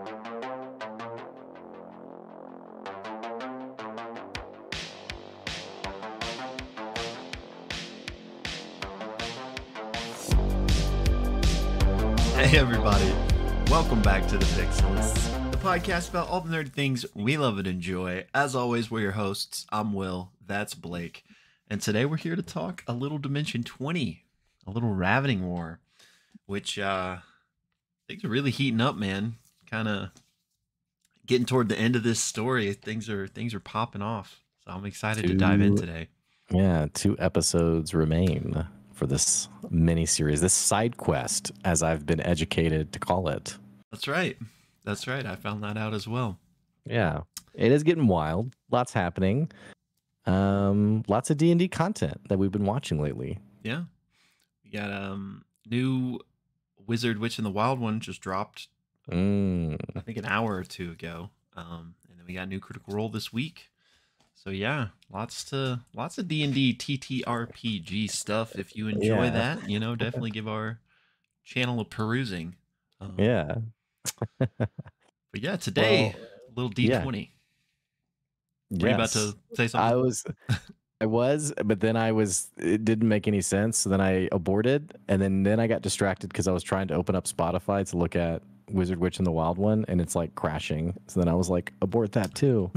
Hey everybody, welcome back to The Pixels, the podcast about all the nerdy things we love and enjoy. As always, we're your hosts. I'm Will, that's Blake, and today we're here to talk a little Dimension 20, a little Ravening War, which things are really heating up, man. Kind of getting toward the end of this story. Things are popping off, so I'm excited to dive in today. Yeah, 2 episodes remain for this mini series, this side quest, as I've been educated to call it. That's right. I found that out as well. Yeah, it is getting wild. Lots happening. Lots of D&D content that we've been watching lately. Yeah, we got new Wizard, Witch, and the Wild One just dropped. I think an hour or two ago. And then we got new Critical Role this week. So yeah, lots of D&D TTRPG stuff. If you enjoy that, definitely give our channel a perusing. Yeah. But yeah, today, a little D20. Were you about to say something? I was, but then it didn't make any sense. So then I aborted, and then I got distracted because I was trying to open up Spotify to look at Wizard, Witch, and the Wild One, and it's like crashing. So then I was like, abort that too.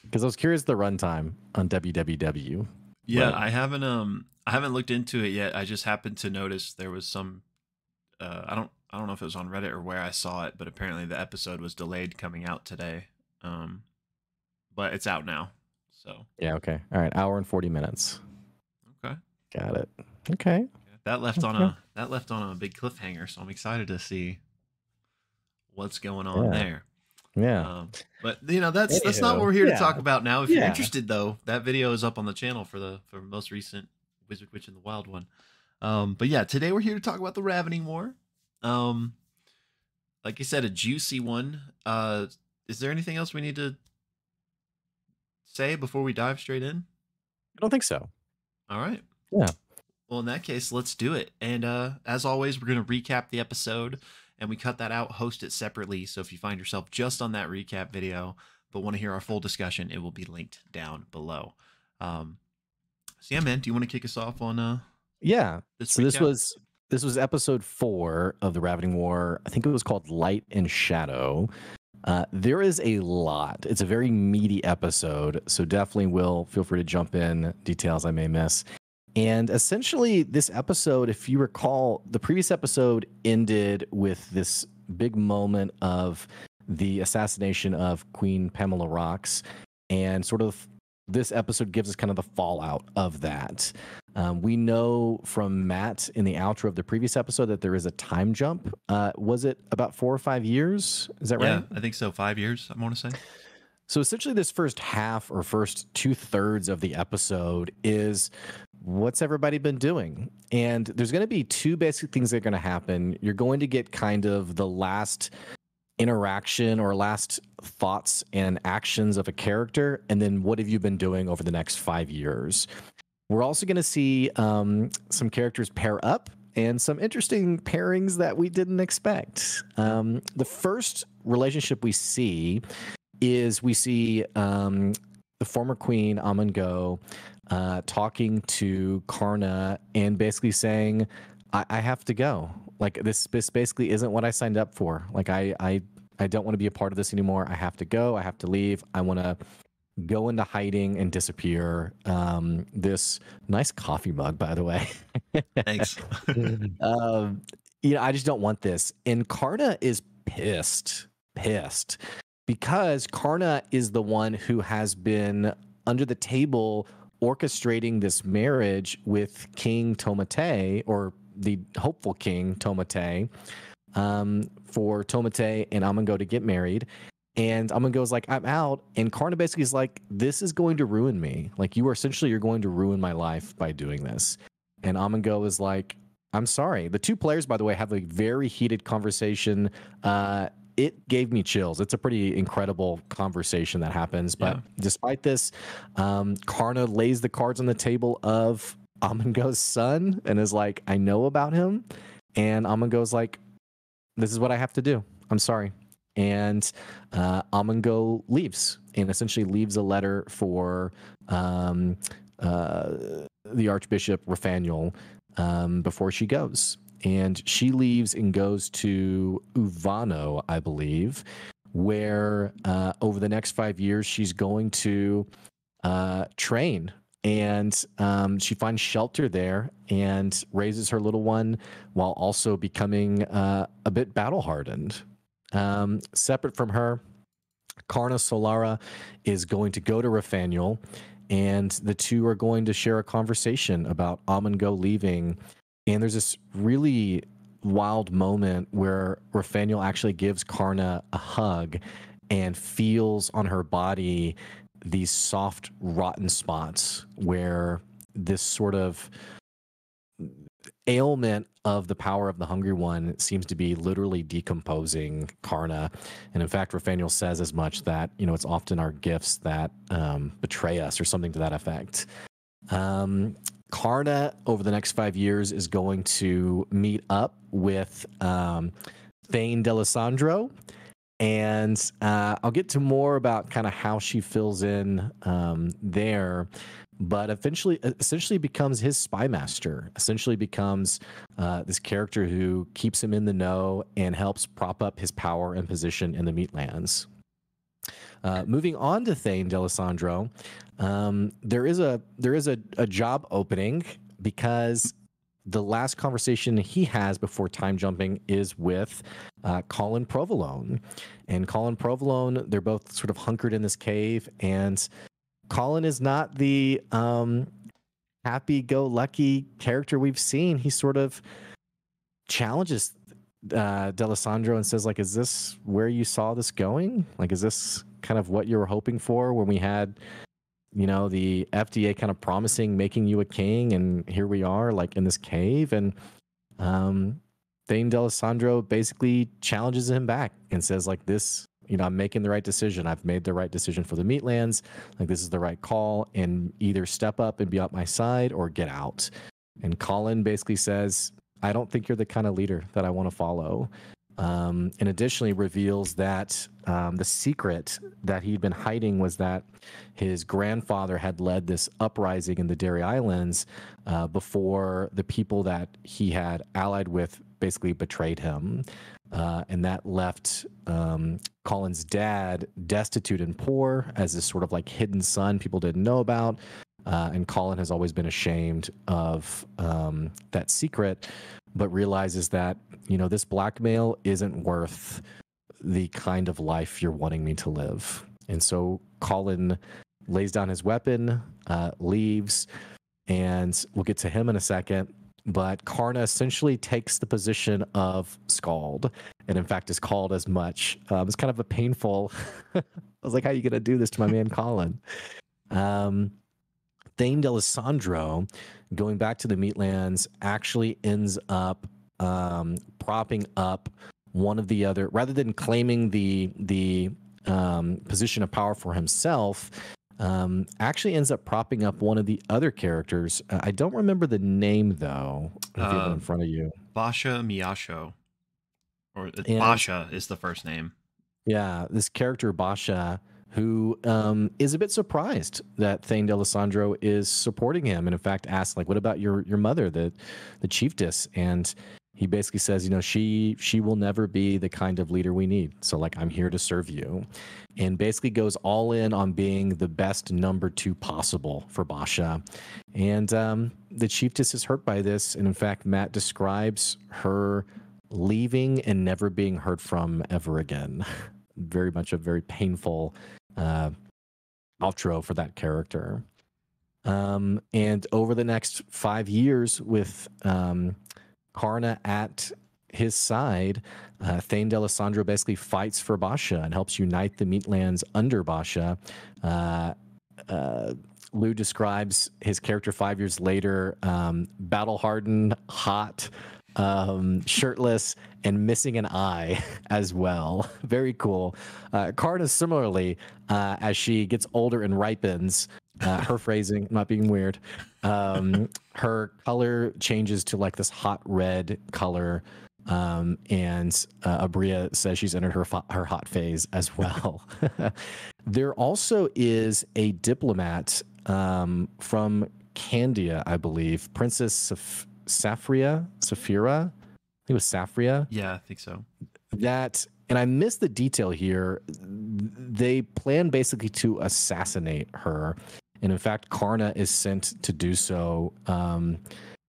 Because I was curious the runtime on www. Yeah, I haven't looked into it yet. I just happened to notice there was some I don't know if it was on Reddit or where I saw it, but apparently the episode was delayed coming out today. But it's out now. So yeah, okay. All right, hour and 40 minutes. Okay. Got it. Okay. That left on a big cliffhanger, so I'm excited to see what's going on there. Yeah. But that's not what we're here to talk about now. If you're interested though, that video is up on the channel for most recent Wizard, Witch, and the Wild One. But yeah, today we're here to talk about the Ravening War. Like you said, a juicy one. Is there anything else we need to say before we dive straight in? I don't think so. All right. Yeah. Well, in that case, let's do it. And as always, we're going to recap the episode, and we cut that out, host it separately. So if you find yourself just on that recap video, but want to hear our full discussion, it will be linked down below. So yeah, man, do you want to kick us off on yeah. This was episode 4 of the Ravening War. I think it was called Light and Shadow. There is a lot. It's a very meaty episode, so definitely feel free to jump in, details I may miss. And essentially, this episode, if you recall, the previous episode ended with this big moment of the assassination of Queen Pamela Rox, and sort of this episode gives us kind of the fallout of that. We know from Matt in the outro of the previous episode that there is a time jump. Was it about 4 or 5 years? Is that right? Yeah, I think so. 5 years, I want to say. So essentially this first half or first 2/3 of the episode is what's everybody been doing? And there's going to be 2 basic things that are going to happen. You're going to get kind of the last interaction or last thoughts and actions of a character, and then what have you been doing over the next 5 years? We're also going to see some characters pair up and some interesting pairings that we didn't expect. The first relationship we see is the former queen, Aman'Go, talking to Karna and basically saying, I have to go. Like, this basically isn't what I signed up for. Like, I don't want to be a part of this anymore. I have to go. I have to leave. I want to go into hiding and disappear. This nice coffee mug, by the way. Thanks. I just don't want this. And Karna is pissed because Karna is the one who has been under the table orchestrating this marriage with King Tomate, or the hopeful King Tomate, for Tomate and Aman'Go to get married. And Aman'Go is like, I'm out. And Karna basically is like, this is going to ruin me. Like, you're going to ruin my life by doing this. And Aman'Go is like, I'm sorry. The 2 players, by the way, have a very heated conversation. It gave me chills. It's a pretty incredible conversation that happens. But despite this, Karna lays the cards on the table of Aman'Go's son and is like, I know about him. And Aman'Go's like, this is what I have to do. I'm sorry. and Amongo leaves and essentially leaves a letter for the Archbishop Raphaniel before she goes. And she leaves and goes to Uvano, I believe, where over the next 5 years she's going to train. And she finds shelter there and raises her little one while also becoming a bit battle hardened. Separate from her, Karna Solara is going to go to Raphaniel, and the two are going to share a conversation about Amongo leaving. And there's this really wild moment where Raphaniel actually gives Karna a hug and feels on her body these soft, rotten spots where this sort of ailment of the power of the Hungry One seems to be literally decomposing Karna. And in fact, Raphaniel says as much that, it's often our gifts that betray us or something to that effect. Karna, over the next 5 years, is going to meet up with Thane D'Alessandro. And I'll get to more about kind of how she fills in there, but essentially becomes his spy master, essentially becomes this character who keeps him in the know and helps prop up his power and position in the Meatlands. Moving on to Thane D'Alessandro, there is a job opening because the last conversation he has before time jumping is with Colin Provolone. And Colin Provolone, they're both sort of hunkered in this cave, and Colin is not the happy-go-lucky character we've seen. He sort of challenges D'Alessandro and says, like, is this where you saw this going? Like, is this kind of what you were hoping for when we had the FDA kind of promising making you a king, and here we are, like, in this cave? And Thane D'Alessandro basically challenges him back and says, like, this, I'm making the right decision. I've made the right decision for the Meatlands. Like, this is the right call, and either step up and be at my side or get out. And Colin basically says, I don't think you're the kind of leader that I want to follow. And additionally reveals that the secret that he'd been hiding was that his grandfather had led this uprising in the Dairy Islands before the people that he had allied with basically betrayed him. And that left Colin's dad destitute and poor as this sort of like hidden son people didn't know about. And Colin has always been ashamed of that secret, but realizes that, this blackmail isn't worth the kind of life you're wanting me to live. And so Colin lays down his weapon, leaves, and we'll get to him in a second. But Karna essentially takes the position of Scald, and in fact is called as much. It's kind of a painful, I was like, how are you going to do this to my man Colin? Thane D'Alessandro, going back to the Meatlands, actually ends up propping up one of the other, rather than claiming the position of power for himself. Actually ends up propping up one of the other characters. I don't remember the name though. If you have it in front of you, Basha Miyasho, or Basha is the first name. Yeah, this character Basha, who is a bit surprised that Thane D'Alessandro is supporting him, and in fact asks, like, what about your mother, the chiefess? And he basically says, she will never be the kind of leader we need. So, like, I'm here to serve you. And basically goes all in on being the best number 2 possible for Basha. And the chiefess is hurt by this. And in fact, Matt describes her leaving and never being heard from ever again. Very much a very painful outro for that character. And over the next 5 years with Karna at his side, Thane D'Alessandro basically fights for Basha and helps unite the Meatlands under Basha. Lou describes his character 5 years later, battle-hardened, hot, shirtless, and missing an eye as well. Very cool. Karna, similarly, as she gets older and ripens, her phrasing, not being weird, her color changes to like this hot red color, and Abria says she's entered her hot phase as well. There also is a diplomat from Candia, I believe, Princess Saphira. I think it was Saphria. Yeah, I think so. That, and I missed the detail here. They plan basically to assassinate her, and in fact, Karna is sent to do so.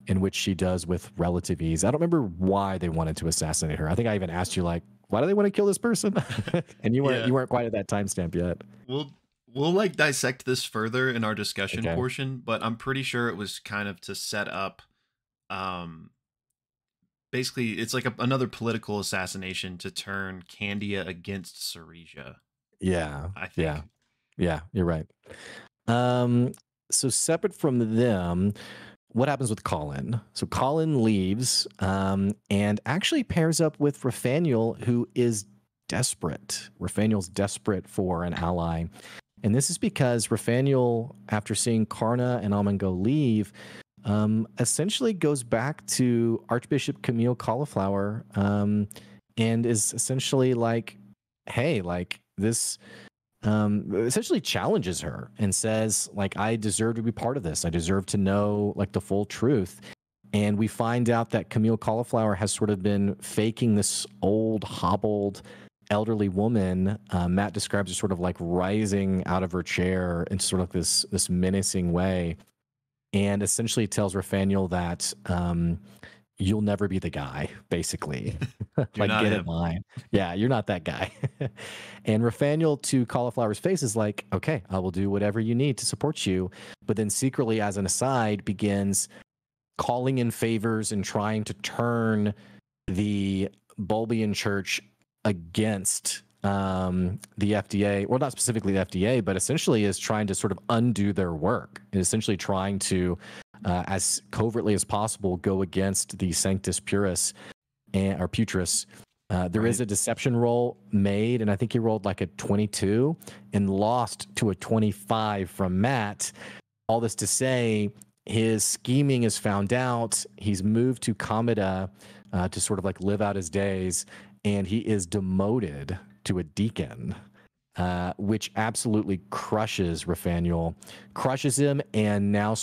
In which she does with relative ease. I don't remember why they wanted to assassinate her. I think I even asked you, like, why do they want to kill this person? And you weren't quite at that timestamp yet. We'll like dissect this further in our discussion portion, but I'm pretty sure it was kind of to set up basically it's like another political assassination to turn Candia against Cerisia. Yeah. I think. Yeah, you're right. So separate from them, what happens with Colin? So Colin leaves and actually pairs up with Raphaniel, who is desperate. Raphaniel's desperate for an ally. And this is because Raphaniel, after seeing Karna and Amongo leave, essentially goes back to Archbishop Camille Cauliflower and is essentially like, hey, like this... essentially challenges her and says, like, I deserve to be part of this. I deserve to know, like, the full truth. And we find out that Camille Cauliflower has sort of been faking this old, hobbled, elderly woman. Matt describes her sort of like rising out of her chair in sort of this menacing way, and essentially tells Raphaniel that you'll never be the guy, basically. Like, get in line. Yeah, you're not that guy. And Raphaniel, to Cauliflower's face, is like, okay, I will do whatever you need to support you. But then secretly, as an aside, begins calling in favors and trying to turn the Bulbian Church against the FDA, well, not specifically the FDA, but essentially is trying to sort of undo their work, and essentially trying to, as covertly as possible, go against the Sanctus Purus or Putris. There is a deception roll made, and I think he rolled like a 22 and lost to a 25 from Matt. All this to say, his scheming is found out. He's moved to Comida to sort of like live out his days, and he is demoted to a deacon, which absolutely crushes Raphaniel, crushes him, and now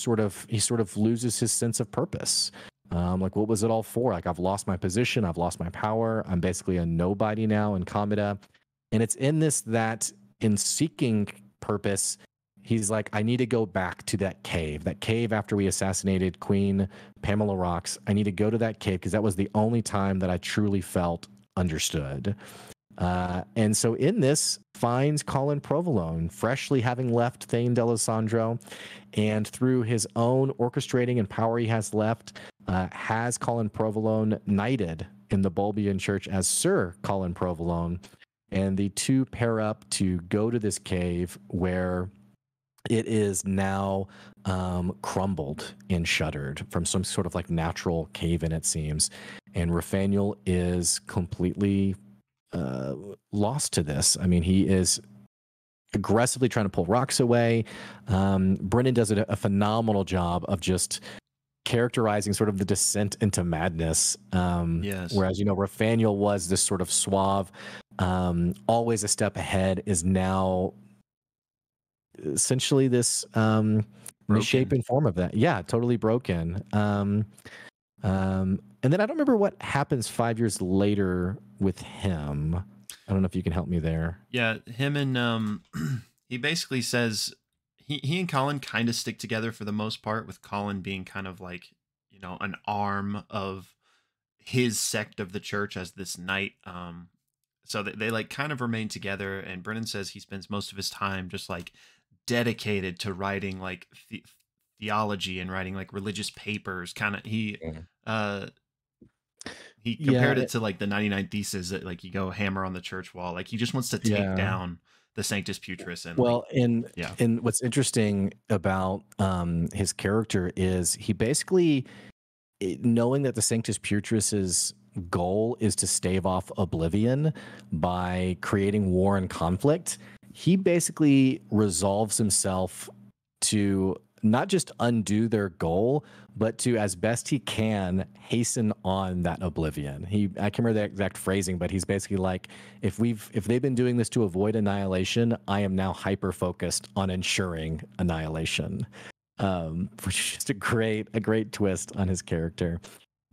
he sort of loses his sense of purpose. Like, what was it all for? Like, I've lost my position, I've lost my power, I'm basically a nobody now in Comida. And it's in this that in seeking purpose, he's like, I need to go back to that cave after we assassinated Queen Pamela Rocks. I need to go to that cave because that was the only time that I truly felt understood. And so in this finds Colin Provolone, freshly having left Thane D'Alessandro, and through his own orchestrating and power he has left, has Colin Provolone knighted in the Bulbian Church as Sir Colin Provolone. And the two pair up to go to this cave where it is now crumbled and shuttered from some sort of like natural cave-in, it seems. And Raphaniel is completely lost to this. I mean, he is aggressively trying to pull rocks away. Brennan does a phenomenal job of just characterizing sort of the descent into madness. Yes. Whereas, Raphaniel was this sort of suave, always a step ahead, is now essentially this misshapen form of that. Yeah, totally broken. And then I don't remember what happens 5 years later with him. I don't know if you can help me there. Yeah, him and he basically says he and Colin kind of stick together for the most part, with Colin being kind of like, an arm of his sect of the church as this knight. So they like kind of remain together, and Brennan says he spends most of his time just like dedicated to writing like theology and writing like religious papers. Kind of he compared it to like the 99 Theses that like you go hammer on the church wall. Like he just wants to take down the Sanctus Putris. And and what's interesting about his character is he basically, knowing that the Sanctus Putris's goal is to stave off oblivion by creating war and conflict, he basically resolves himself to not just undo their goal, but to, as best he can, hasten on that oblivion. I can't remember the exact phrasing, but he's basically like, if they've been doing this to avoid annihilation, I am now hyper focused on ensuring annihilation. Which is just a great twist on his character.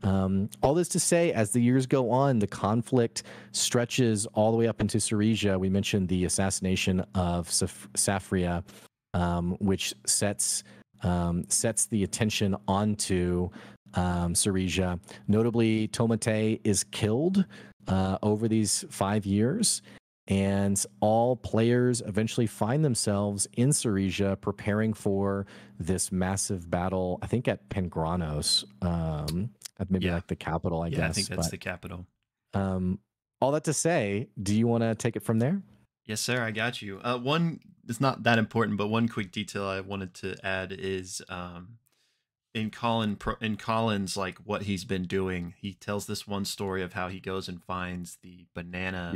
All this to say, as the years go on, the conflict stretches all the way up into Syresia. We mentioned the assassination of Safria, which sets the attention onto Syresia. Notably, Tomate is killed over these 5 years, and all players eventually find themselves in Syresia preparing for this massive battle, I think at Pengranos, maybe like the capital, I guess. I think that's the capital. All that to say, do you want to take it from there? Yes, sir. I got you. One, it's not that important, but one quick detail I wanted to add is in Colin's, like, what he's been doing. He tells this one story of how he goes and finds the banana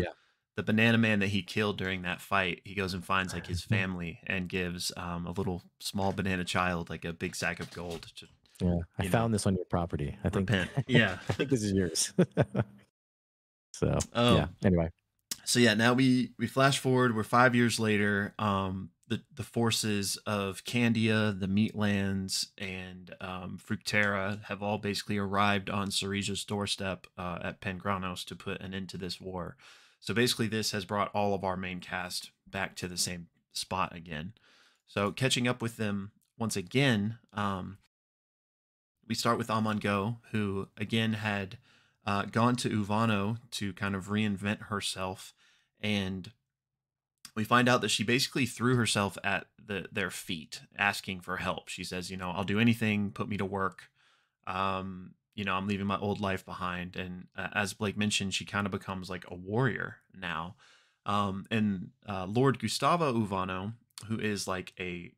man that he killed during that fight. He goes and finds like his family and gives a little small banana child like a big sack of gold. I found this on your property. I think. Yeah, I think this is yours. So Anyway. So now we flash forward. We're 5 years later. The forces of Candia, the Meatlands, and Fructera have all basically arrived on Syresia's doorstep at Pengranos to put an end to this war. So basically, this has brought all of our main cast back to the same spot again. So catching up with them once again, we start with Amango, who again had gone to Uvano to kind of reinvent herself, and we find out that she basically threw herself at their feet, asking for help. She says, I'll do anything, put me to work. I'm leaving my old life behind. And as Blake mentioned, she kind of becomes like a warrior now. And Lord Gustavo Uvano, who is like a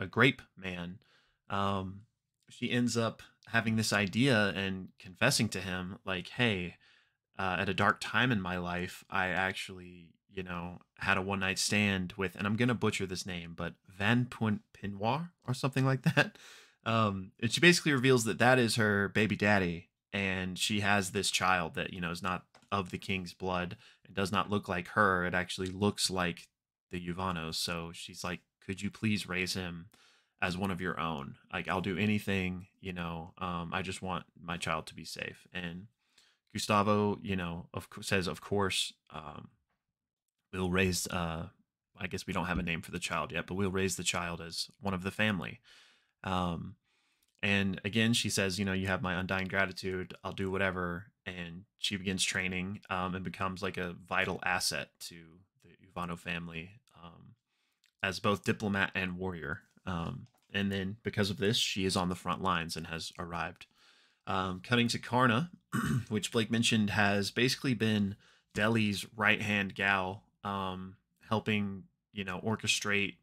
grape man, she ends up having this idea and confessing to him, like, hey, at a dark time in my life, I actually, had a one-night stand with, and I'm going to butcher this name, but Van Pinoir or something like that. And she basically reveals that is her baby daddy, and she has this child that, is not of the king's blood. It does not look like her. It actually looks like the Uvanos. So she's like, could you please raise him as one of your own? Like, I'll do anything, I just want my child to be safe. And Gustavo, says, of course, we'll raise, I guess we don't have a name for the child yet, but we'll raise the child as one of the family. And again, she says, you have my undying gratitude. I'll do whatever. And she begins training and becomes like a vital asset to the Uvano family as both diplomat and warrior. And then because of this, she is on the front lines and has arrived. Cutting to Karna, which Blake mentioned has basically been Deli's right-hand gal, helping, orchestrate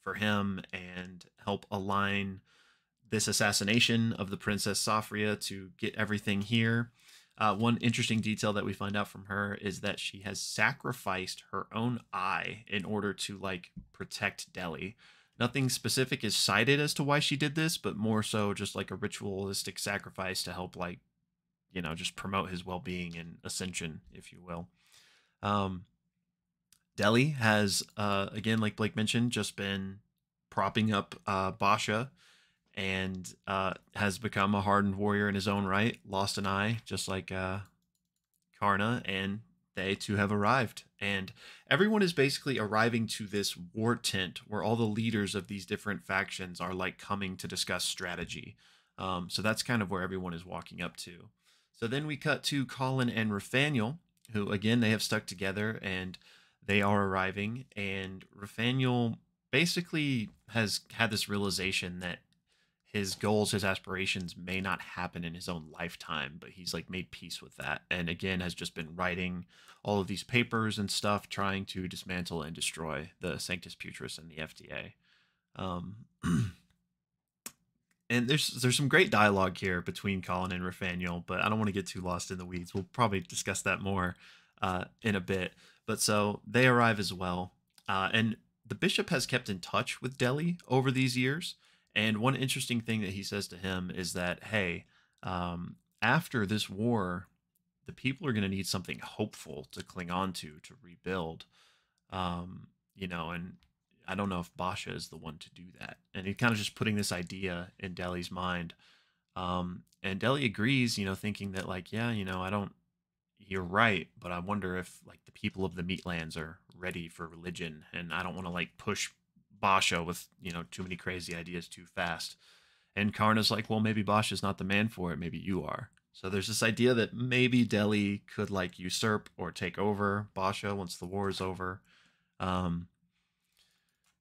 for him and help align this assassination of the Princess Safria to get everything here. One interesting detail that we find out from her is that she has sacrificed her own eye in order to protect Deli. Nothing specific is cited as to why she did this, but more so just like a ritualistic sacrifice to help just promote his well-being and ascension, if you will. Deli has, again, like Blake mentioned, just been propping up Basha, and has become a hardened warrior in his own right, lost an eye, just like Karna, and they too have arrived. And everyone is basically arriving to this war tent where all the leaders of these different factions are coming to discuss strategy. So that's kind of where everyone is walking up to. So then we cut to Colin and Rathaniel, who, again, they have stuck together and they are arriving. And Rathaniel basically has had this realization that his goals, his aspirations may not happen in his own lifetime, but he's made peace with that. And again, has just been writing all of these papers and stuff, trying to dismantle and destroy the Sanctus Putris and the FDA. And there's some great dialogue here between Colin and Rathaniel, but I don't want to get too lost in the weeds. We'll probably discuss that more in a bit. But so they arrive as well. And the bishop has kept in touch with Deli over these years. And one interesting thing that he says to him is that, hey, after this war, the people are going to need something hopeful to cling on to rebuild. And I don't know if Basha is the one to do that. And he kind of just putting this idea in Deli's mind. And Deli agrees, thinking that like, yeah, I don't, you're right, but I wonder if like the people of the Meatlands are ready for religion, and I don't want to like push Basha with, too many crazy ideas too fast. And Karna's like, well, maybe Basha's not the man for it, maybe you are. So there's this idea that maybe Deli could like usurp or take over Basha once the war is over. Um,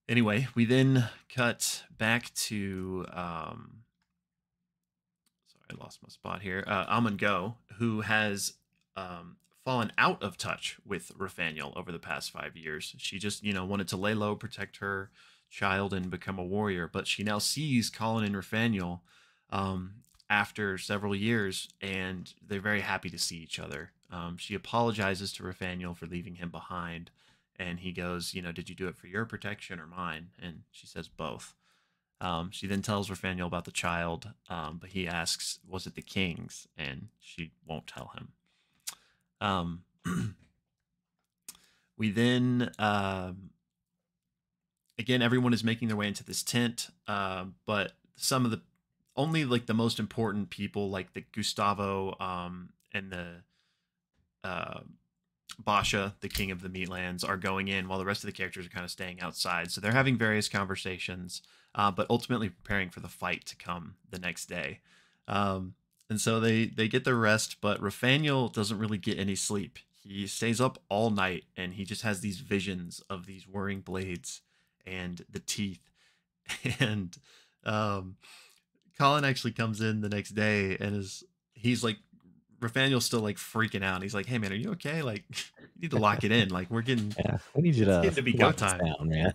anyway, we then cut back to sorry, I lost my spot here. Amon Go, who has fallen out of touch with Rafaniel over the past 5 years. She just, wanted to lay low, protect her child, and become a warrior. But she now sees Colin and Rafaniel after several years, and they're very happy to see each other. She apologizes to Rafaniel for leaving him behind. And he goes, did you do it for your protection or mine? And she says both. She then tells Rafaniel about the child, but he asks, was it the king's? And she won't tell him. We then, again, everyone is making their way into this tent, but some of the, only like the most important people, like the Gustavo and the Basha, the king of the Meatlands, are going in while the rest of the characters are kind of staying outside. So they're having various conversations, but ultimately preparing for the fight to come the next day. And so they get their rest, but Rafaniel doesn't really get any sleep. He stays up all night, and he just has these visions of these whirring blades and the teeth. And Colin actually comes in the next day, and he's like, Rafaniel's still like freaking out. He's like, "Hey man, are you okay? Like, you need to lock it in. Like, we're getting, we need you to be go time, down, man."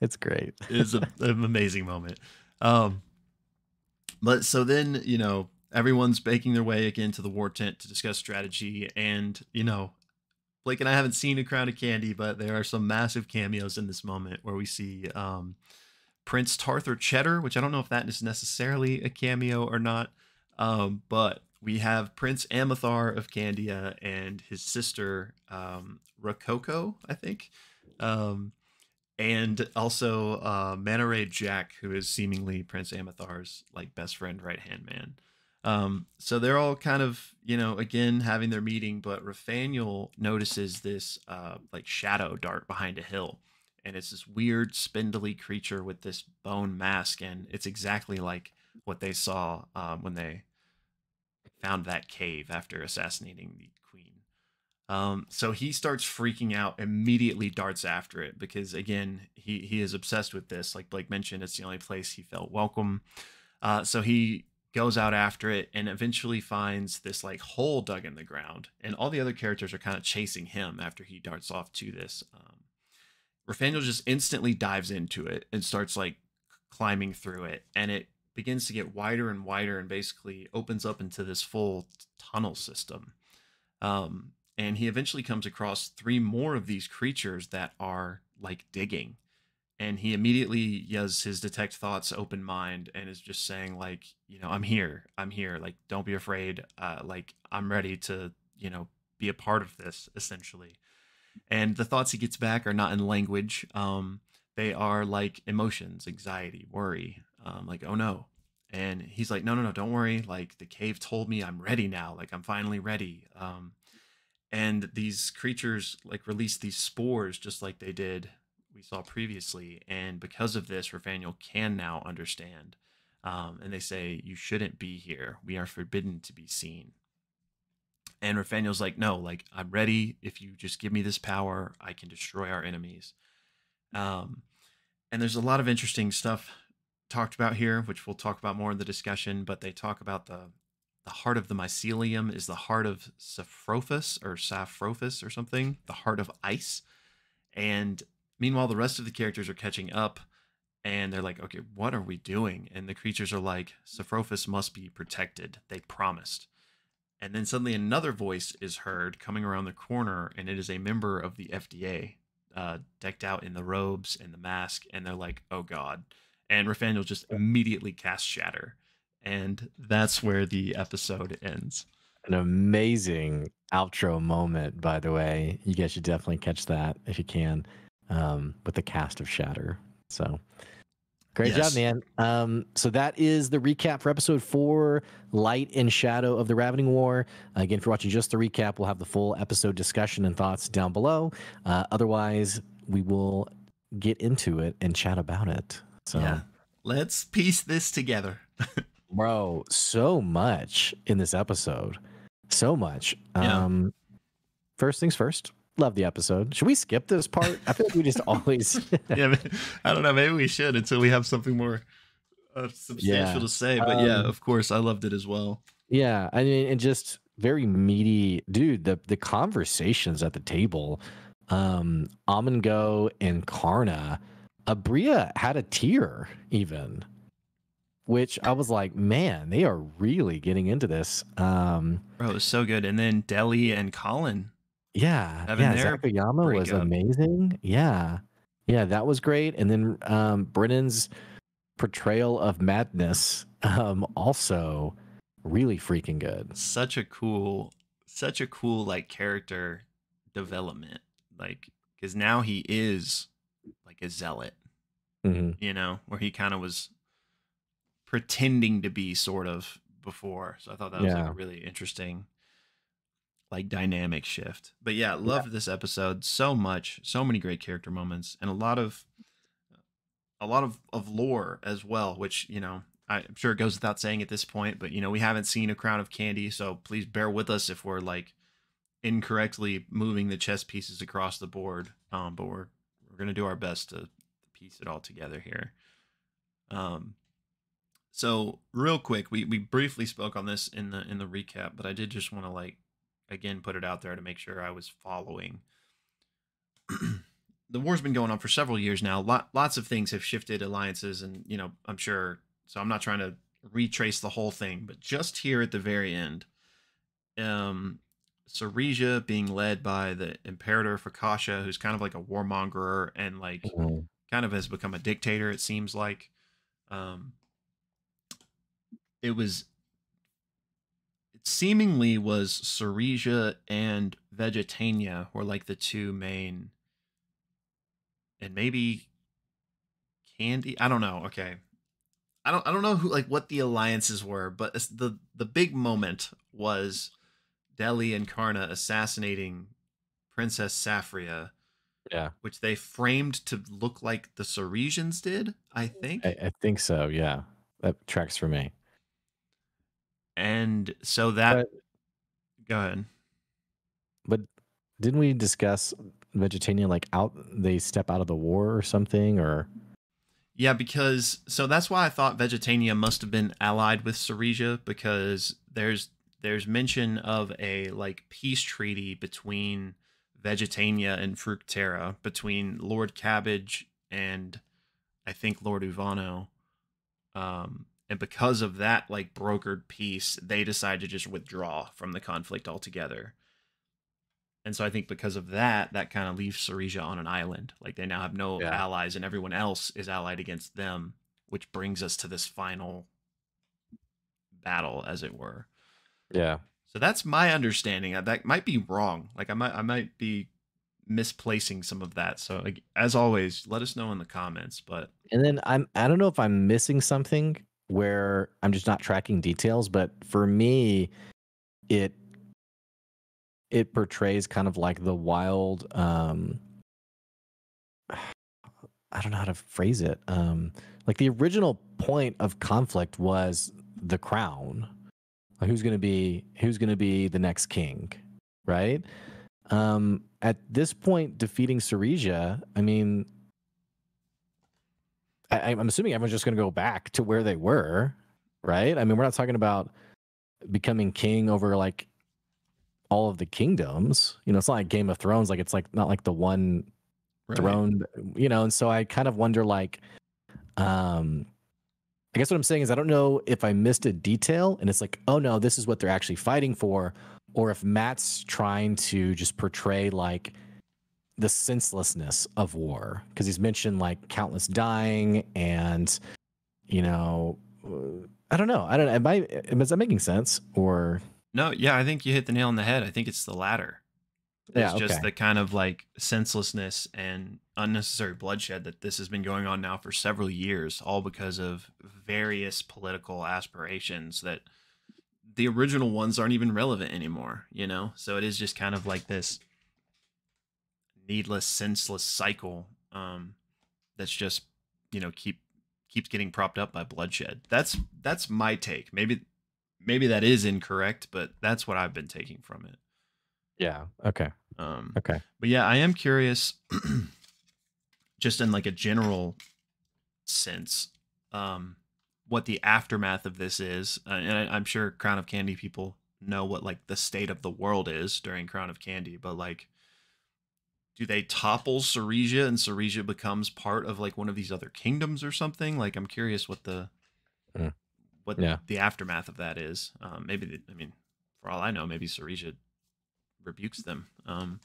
It's great. It's an amazing moment. But so then, everyone's making their way again to the war tent to discuss strategy. And, Blake and I haven't seen A Crown of Candy, but there are some massive cameos in this moment where we see Prince Tarthur Cheddar, which I don't know if that is necessarily a cameo or not. But we have Prince Amathar of Candia and his sister, Rococo, I think. And also Manoray Jack, who is seemingly Prince Amathar's like best friend, right-hand man. So they're all kind of, again, having their meeting, but Rafaniel notices this like shadow dart behind a hill. And it's this weird spindly creature with this bone mask. And it's exactly like what they saw when they found that cave after assassinating the queen. So he starts freaking out, immediately darts after it because, again, he is obsessed with this. Like Blake mentioned, it's the only place he felt welcome. So he goes out after it and eventually finds this like hole dug in the ground, and all the other characters are kind of chasing him after he darts off to this. Rafaniel just instantly dives into it and starts like climbing through it, and it begins to get wider and wider and basically opens up into this full tunnel system. And he eventually comes across 3 more of these creatures that are like digging. And he immediately has his detect thoughts open mind and is just saying like, I'm here. Like, don't be afraid. Like, I'm ready to, be a part of this, essentially. And the thoughts he gets back are not in language. They are like emotions, anxiety, worry, like, oh no. And he's like, no, don't worry. Like, the cave told me I'm ready now. Like, I'm finally ready. And these creatures like release these spores just like they did we saw previously. And because of this, Rafaniel can now understand. And they say, you shouldn't be here. We are forbidden to be seen. And Rafaniel's like, no, like, I'm ready. If you just give me this power, I can destroy our enemies. And there's a lot of interesting stuff talked about here, which we'll talk about more in the discussion, but they talk about the heart of the mycelium is the heart of Sapphirophus or something, the heart of ice. And meanwhile, the rest of the characters are catching up, and they're like, okay, what are we doing? And the creatures are like, Sapphirophus must be protected. They promised. And then suddenly another voice is heard coming around the corner, and it is a member of the FDA, decked out in the robes and the mask, and they're like, oh God. and Rafanel just immediately casts Shatter, and that's where the episode ends. An amazing outro moment, by the way. You guys should definitely catch that if you can, with the cast of Shatter. So great job, man. So that is the recap for episode 4, Light and Shadow of the Ravening War. Again, if you're watching just the recap, we'll have the full episode discussion and thoughts down below. Otherwise, we will get into it and chat about it. So yeah, let's piece this together. Bro, so much in this episode. So much. Yeah. First things first. Love the episode. Should we skip this part? I feel like we just always. Yeah, I don't know. Maybe we should until we have something more substantial to say. But yeah, of course, I loved it as well. Yeah, I mean, and just very meaty, dude. The conversations at the table, Amango and Karna, Abria had a tear even, which I was like, man, they are really getting into this. Bro, it was so good. And then Deli and Colin. Yeah, Zakayama was amazing. Yeah, that was great. And then Brennan's portrayal of Madness, also really freaking good. Such a cool like character development, like because now he is like a zealot, you know, where he kind of was pretending to be sort of before. So I thought that was like a really interesting like dynamic shift. But yeah, loved this episode so much. So many great character moments and a lot of lore as well, which, you know, I'm sure it goes without saying at this point, but you know, we haven't seen A Crown of Candy, so please bear with us if we're like incorrectly moving the chess pieces across the board. But we're going to do our best to piece it all together here. So real quick, we briefly spoke on this in the recap, but I did just want to like again put it out there to make sure I was following. The war's been going on for several years now. Lots of things have shifted alliances, and you know, I'm sure. So I'm not trying to retrace the whole thing, but just here at the very end, Saresia being led by the Imperator Fakasha, who's kind of like a warmonger and like kind of has become a dictator. It seems like it seemingly was Saresia and Vegetania were like the two main, and maybe Candy. I don't know. Okay. I don't know who, like what the alliances were, but the big moment was Deli and Karna assassinating Princess Saphria. Yeah. Which they framed to look like the Saresians did, I think. I think so, yeah. That tracks for me. And so that go ahead. But didn't we discuss Vegetania like they step out of the war or something, or yeah, because so that's why I thought Vegetania must have been allied with Saresia, because there's mention of a like peace treaty between Vegetania and Fructera, between Lord Cabbage and I think Lord Uvano. And because of that like brokered peace, they decide to just withdraw from the conflict altogether. And so I think because of that kind of leaves Saresia on an island. Like they now have no allies and everyone else is allied against them, which brings us to this final battle, as it were. Yeah. So that's my understanding. That might be wrong. Like I might be misplacing some of that. So like, as always, let us know in the comments. But and then I don't know if I'm missing something where I'm just not tracking details, but for me, it portrays kind of like the wild I don't know how to phrase it. Like the original point of conflict was the crown. Like who's gonna be the next king, right? At this point, defeating Saresia, I mean, I'm assuming everyone's just gonna go back to where they were, right? I mean, we're not talking about becoming king over like all of the kingdoms. You know, it's not like Game of Thrones. Like it's like not like the one throne, you know. And so I kind of wonder, like, I guess what I'm saying is I don't know if I missed a detail and it's like, oh no, this is what they're actually fighting for, or if Matt's trying to just portray like the senselessness of war, because he's mentioned like countless dying and you know, I don't know. I don't know. Is that making sense? Or No, yeah, I think you hit the nail on the head. I think it's the latter. It's yeah, just okay. the kind of like senselessness and unnecessary bloodshed that this has been going on now for several years, all because of various political aspirations that the original ones aren't even relevant anymore, you know? So it is just kind of like this needless, senseless cycle that's just, you know, keeps getting propped up by bloodshed. That's my take. Maybe that is incorrect, but that's what I've been taking from it. Yeah. Okay. Um, Okay. but yeah, I am curious, just in like a general sense, um, what the aftermath of this is. I'm sure Crown of Candy people know what like the state of the world is during Crown of Candy, but like, do they topple Saresia and Saresia becomes part of like one of these other kingdoms or something? Like, I'm curious Mm, what yeah. the aftermath of that is. I mean, for all I know, maybe Saresia rebukes them. But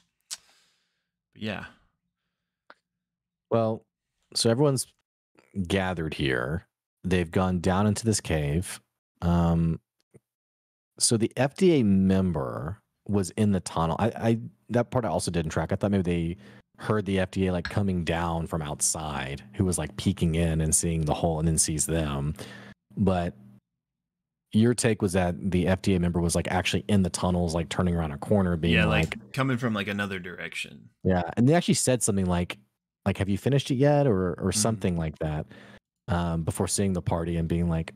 yeah, Well, so everyone's gathered here. They've gone down into this cave. Um, so the FDA member was in the tunnel. I that part I also didn't track. I thought maybe they heard the FDA like coming down from outside, who was like peeking in and seeing the hole and then sees them. But your take was that the FDA member was like actually in the tunnels, like turning around a corner, being yeah, like, like coming from like another direction. yeah. And they actually said something like, have you finished it yet? Or Mm. something like that. Before seeing the party and being like,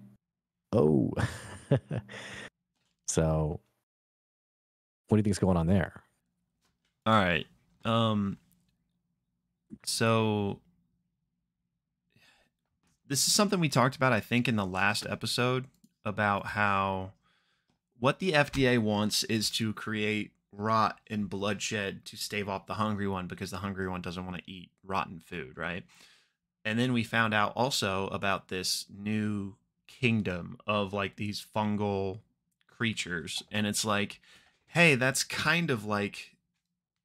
oh. So what do you think's going on there? All right. Um, so this is something we talked about, I think, in the last episode about how what the FDA wants is to create rot and bloodshed to stave off the hungry one because the hungry one doesn't want to eat rotten food, right? And then we found out also about this new kingdom of like these fungal creatures. And it's like, hey, that's kind of like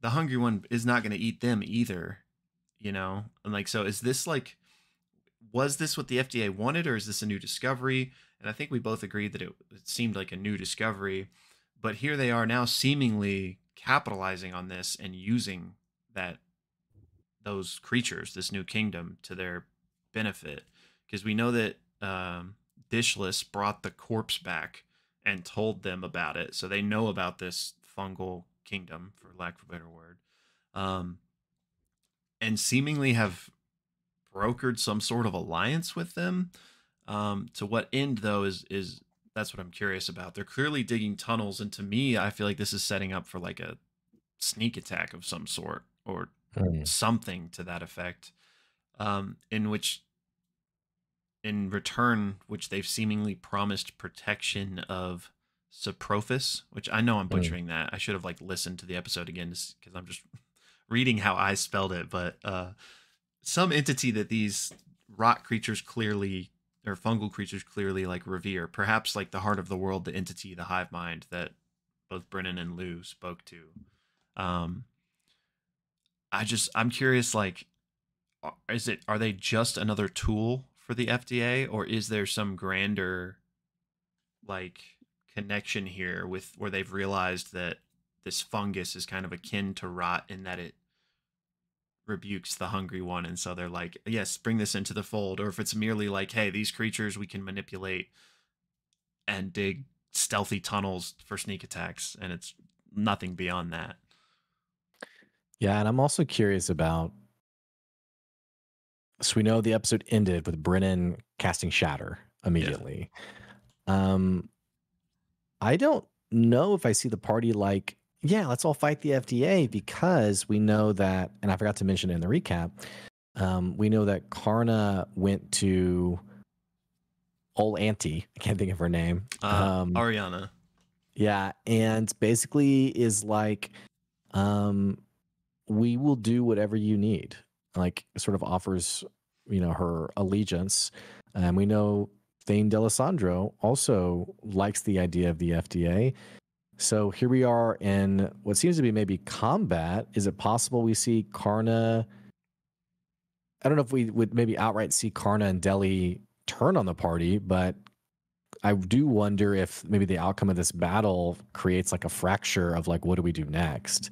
the hungry one is not going to eat them either, you know? And like, so is this like, was this what the FDA wanted, or is this a new discovery? And I think we both agreed that it seemed like a new discovery, but here they are now seemingly capitalizing on this and using that those creatures, this new kingdom, to their benefit. Because we know that Dishless brought the corpse back and told them about it, so they know about this fungal kingdom, for lack of a better word, um, and seemingly have brokered some sort of alliance with them. To what end, though, is that's what I'm curious about. They're clearly digging tunnels, and to me, I feel like this is setting up for like a sneak attack of some sort or Hmm. something to that effect. In which, in return, which they've seemingly promised protection of Saprophis, which I know I'm Hmm. butchering that. I should have like listened to the episode again because I'm just reading how I spelled it, but some entity that these rock creatures clearly or fungal creatures clearly like revere, perhaps like the heart of the world, the entity, the hive mind that both Brennan and Lou spoke to. um I'm curious, like, are they just another tool for the FDA, or is there some grander like connection here with where they've realized that this fungus is kind of akin to rot in that it rebukes the hungry one, and so they're like, yes, bring this into the fold? Or if it's merely like, hey, these creatures we can manipulate and dig stealthy tunnels for sneak attacks, and it's nothing beyond that. Yeah, and I'm also curious about. So we know the episode ended with Brennan casting Shatter Yeah. immediately. Um, I don't know if I see the party like, yeah, let's all fight the FDA because we know that, and I forgot to mention it in the recap. We know that Karna went to old auntie. I can't think of her name. Ariana. Yeah, and basically is like, um, we will do whatever you need. Like, sort of offers, her allegiance. And we know Thane Delisandro also likes the idea of the FDA. So here we are in what seems to be maybe combat. Is it possible we see Karna? I don't know if we would maybe outright see Karna and Deli turn on the party, but I do wonder if maybe the outcome of this battle creates like a fracture of like, what do we do next?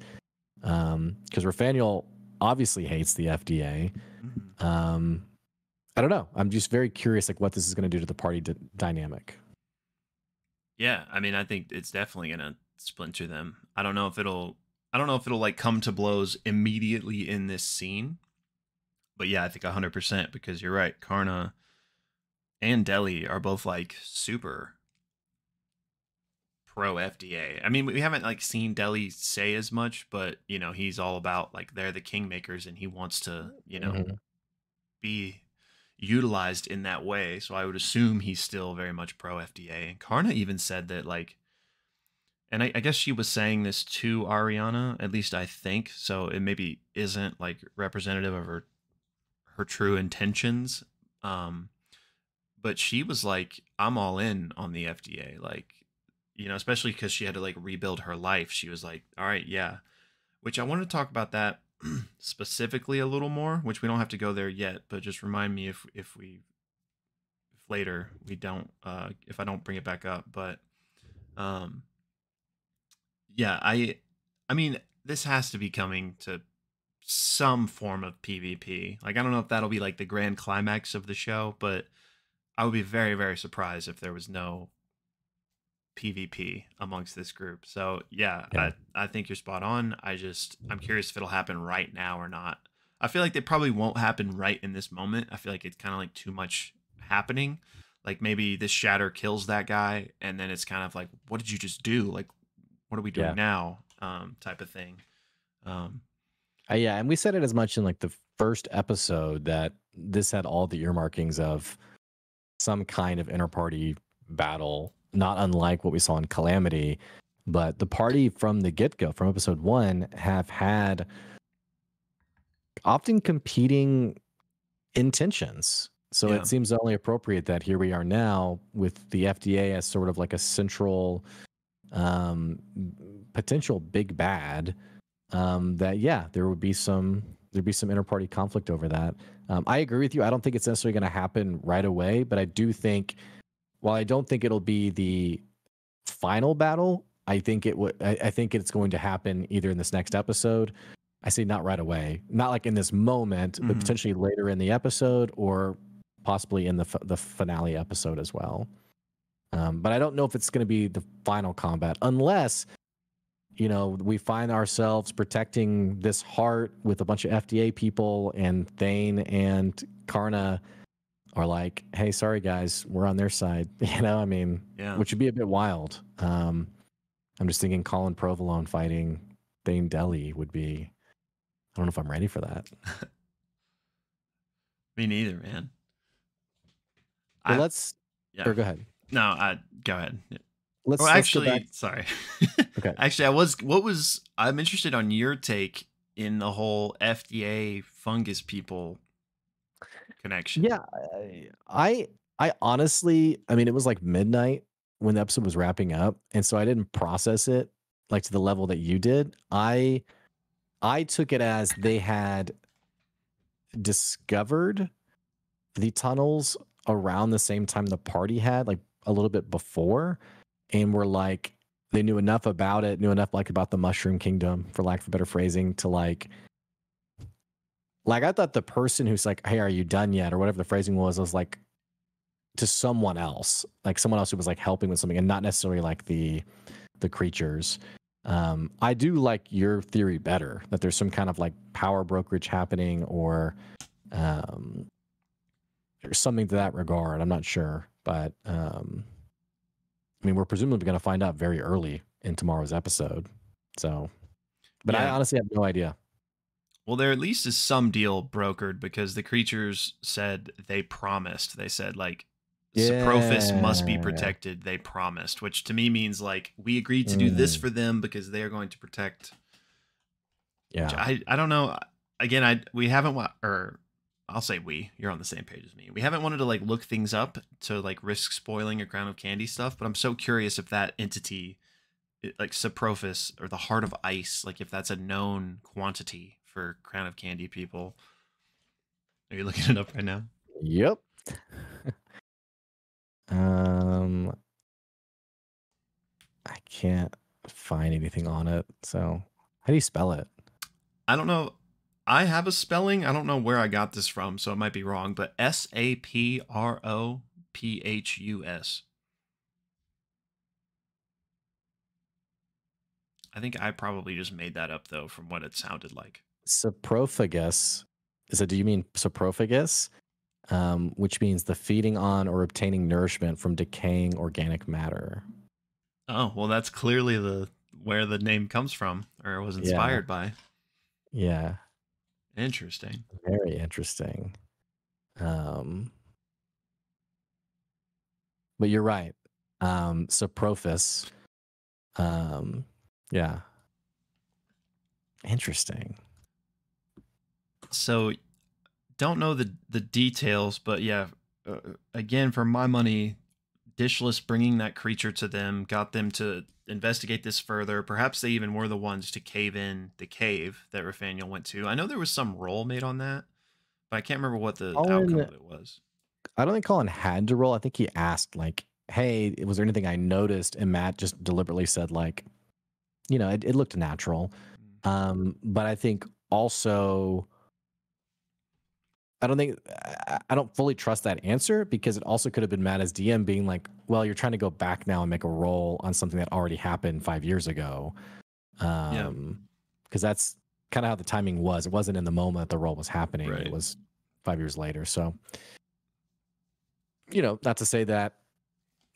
Because Rathaniel obviously hates the FDA. Mhm. I don't know. I'm just very curious, like what this is going to do to the party dynamic. Yeah, I mean, I think it's definitely gonna splinter them. I don't know if it'll like come to blows immediately in this scene, but yeah, I think 100% because you're right. Karna and Deli are both like super pro FDA. I mean, we haven't like seen Deli say as much, but you know, he's all about like they're the kingmakers and he wants to, you know, Mhm. be utilized in that way. So I would assume he's still very much pro FDA. And Karna even said that like, and I guess she was saying this to Ariana, at least I think. So it maybe isn't like representative of her true intentions. Um, but she was like, I'm all in on the FDA. Like, you know, especially because she had to like rebuild her life. She was like, all right, yeah. Which I want to talk about that specifically a little more, which we don't have to go there yet, but just remind me if later we don't if I don't bring it back up. But um yeah, I mean this has to be coming to some form of PvP. Like I don't know if that'll be like the grand climax of the show, but I would be very, very surprised if there was no PvP amongst this group. So yeah, Yeah. I think you're spot on. I'm curious if it'll happen right now or not. I feel like they probably won't happen right in this moment. I feel like it's kind of like too much happening. Like maybe this shatter kills that guy, and then it's kind of like, what did you just do? Like, what are we doing Yeah. now? Type of thing. Um, Yeah. And we said it as much in like the first episode that this had all the earmarkings of some kind of inter-party battle, not unlike what we saw in Calamity. But the party from the get-go, from episode 1, have had often competing intentions. So yeah. it seems only appropriate that here we are now with the FDA as sort of like a central um, potential big bad. That yeah, there'd be some inter-party conflict over that. I agree with you. I don't think it's necessarily going to happen right away, but I do think, while I don't think it'll be the final battle, I think it would. I think it's going to happen either in this next episode. I say not right away, not like in this moment, but Mhm. potentially later in the episode, or possibly in the finale episode as well. But I don't know if it's going to be the final combat, unless we find ourselves protecting this heart with a bunch of FDA people, and Thane and Karna are like, "Hey, sorry guys, we're on their side." I mean, Yeah. which would be a bit wild. I'm just thinking Colin Provolone fighting Thane Deli would be. I don't know if I'm ready for that. Me neither, man. Well, I let's. yeah. Or go ahead. No, I go ahead. Yeah. Oh, Let's go back. actually, sorry. Okay. Actually, I'm interested on your take in the whole FDA fungus people connection. Yeah, I honestly, I mean, it was like midnight when the episode was wrapping up, and so I didn't process it like to the level that you did. I took it as they had discovered the tunnels around the same time the party had, like a little bit before, and were like they knew enough about it, knew enough like about the Mushroom Kingdom, for lack of better phrasing, to like I thought the person who's like, "Hey, are you done yet?" or whatever the phrasing was like to someone else, like someone else who was like helping with something, and not necessarily like the creatures. I do like your theory better, that there's some kind of like power brokerage happening, um, or something to that regard. I'm not sure, but I mean, we're presumably going to find out very early in tomorrow's episode. So, but I Yeah. honestly have no idea. Well, there at least is some deal brokered because the creatures said they promised. They said like Saprophis must be Yeah. protected. They promised, which to me means like we agreed to do this Mm, for them because they are going to protect. Which yeah. I don't know. Again, we haven't or I'll say we. You're on the same page as me. We haven't wanted to like look things up to like risk spoiling a Crown of Candy stuff, but I'm so curious if that entity, like Saprophis or the Heart of Ice, like if that's a known quantity for Crown of Candy people. Are you looking it up right now? Yep. Um, I can't find anything on it. So, how do you spell it? I don't know. I have a spelling. I don't know where I got this from, so it might be wrong, but Saprophus. I think I probably just made that up though from what it sounded like. Saprophagus. Do you mean saprophagus? Which means the feeding on or obtaining nourishment from decaying organic matter. Oh, well that's clearly the where the name comes from or was Yeah. inspired by. Yeah. Interesting. Very interesting. But you're right. Saprophus. Yeah. Interesting. So don't know the details, but yeah, again for my money, Dishless bringing that creature to them got them to investigate this further. Perhaps they even were the ones to cave in the cave that Rathaniel went to. I know there was some roll made on that, but I can't remember what the outcome Colin, of it was. I don't think Colin had to roll. I think he asked, like, hey, was there anything I noticed? And Matt just deliberately said, like, it looked natural. But I think also, I don't fully trust that answer because it also could have been Matt as DM being like, well, you're trying to go back now and make a roll on something that already happened 5 years ago. Yeah. Because that's kind of how the timing was. It wasn't in the moment that the roll was happening. Right. It was 5 years later. So, not to say that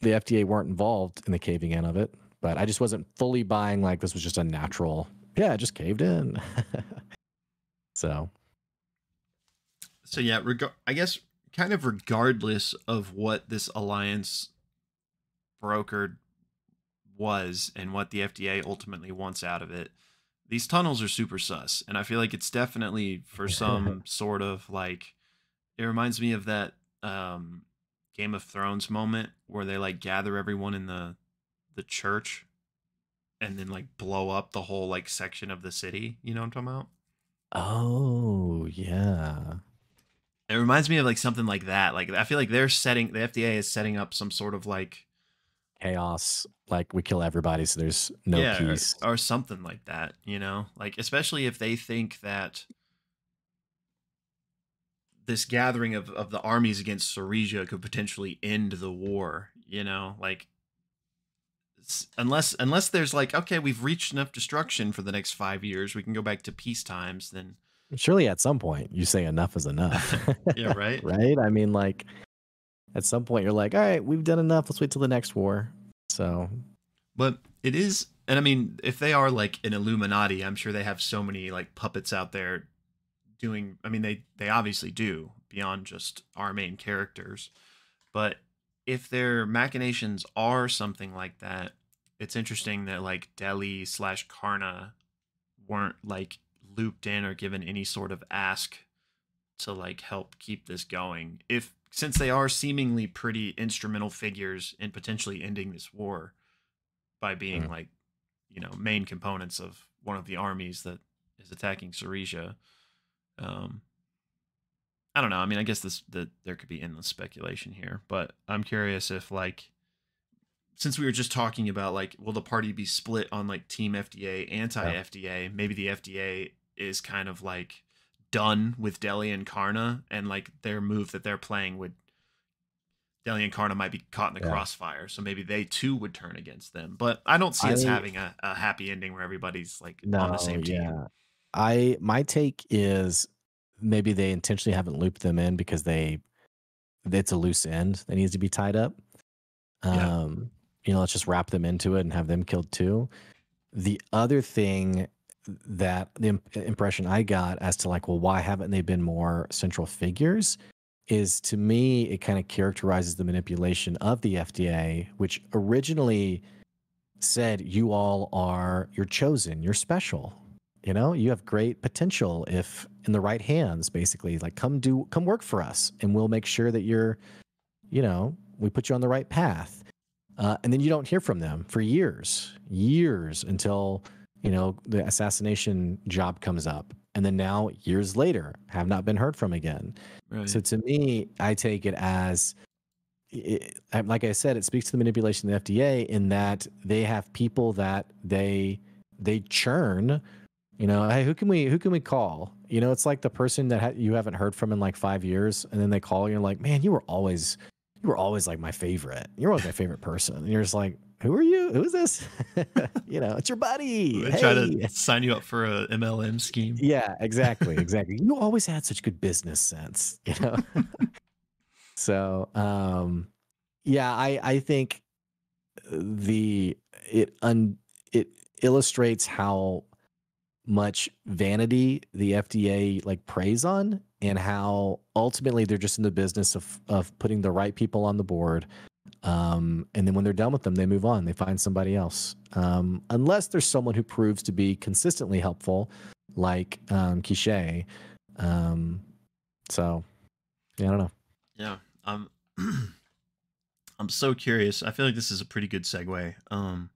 the FDA weren't involved in the caving in of it, but I just wasn't fully buying like this was just a natural, yeah, it just caved in. So yeah, I guess kind of regardless of what this alliance brokered was and what the FDA ultimately wants out of it, these tunnels are super sus. And I feel like it's definitely for some sort of like, it reminds me of that Game of Thrones moment where they like gather everyone in the church and then like blow up the whole like section of the city. You know what I'm talking about? Oh, yeah. It reminds me of like something like that. Like I feel like the FDA is setting up some sort of like Chaos, like we kill everybody so there's no peace. or something like that, like especially if they think that this gathering of the armies against Soresia could potentially end the war, like unless there's like, okay, we've reached enough destruction for the next 5 years, we can go back to peace times, then Surely at some point you say enough is enough. yeah, right. Right? I mean, like at some point you're like, all right, we've done enough, let's wait till the next war. So But it is, and I mean, if they are like an Illuminati, I'm sure they have so many like puppets out there doing, I mean, they obviously do beyond just our main characters. But if their machinations are something like that, it's interesting that like Deli/Karna weren't like looped in or given any sort of ask to like help keep this going. If since they are seemingly pretty instrumental figures in potentially ending this war by being like, main components of one of the armies that is attacking Soresia. I don't know. I mean, I guess there could be endless speculation here, but I'm curious if like, since we were just talking about like, will the party be split on like team FDA, anti-FDA? Maybe the FDA is kind of like done with Deli and Karna, and like their move that they're playing would, Deli and Karna might be caught in the crossfire, so maybe they too would turn against them. But I don't see us having a happy ending where everybody's like on the same team. My take is maybe they intentionally haven't looped them in because it's a loose end that needs to be tied up. Let's just wrap them into it and have them killed too. The other thing that the impression I got as to like, well, why haven't they been more central figures is, to me, it kind of characterizes the manipulation of the FDA, which originally said, you're chosen, you're special. You have great potential if in the right hands, basically, like come work for us and we'll make sure that we put you on the right path. And then you don't hear from them for years until, the assassination job comes up. And then now years later have not been heard from again. Right. So to me, I take it as like I said, it speaks to the manipulation of the FDA in that they have people that they churn. You know, hey, who can we call? You know, it's like the person that you haven't heard from in like 5 years, and then they call you and like, man, you were always like my favorite. You're always my favorite person. And you're just like, who are you? Who is this? You know, it's your buddy. They Hey. try to sign you up for a MLM scheme. Yeah, exactly. You always had such good business sense, you know? So, yeah, I think it illustrates how much vanity the FDA like preys on, and how ultimately they're just in the business of putting the right people on the board. And then when they're done with them, they move on. They find somebody else. Unless there's someone who proves to be consistently helpful, like Quiche. So, yeah, I don't know. Yeah. I'm so curious. I feel like this is a pretty good segue. I'm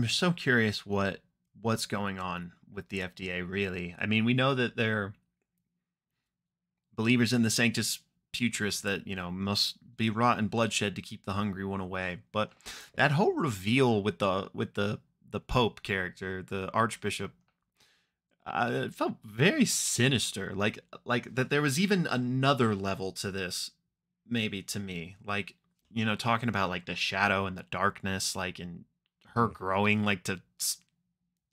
just so curious what's going on with the FDA, really. I mean, we know that they're believers in the Sanctus Putris that, you know, must be wrought in bloodshed to keep the hungry one away. But that whole reveal with the Pope character, the Archbishop, it felt very sinister. Like that there was even another level to this, maybe, to me. Like, you know, talking about like the shadow and the darkness, like, and her growing like to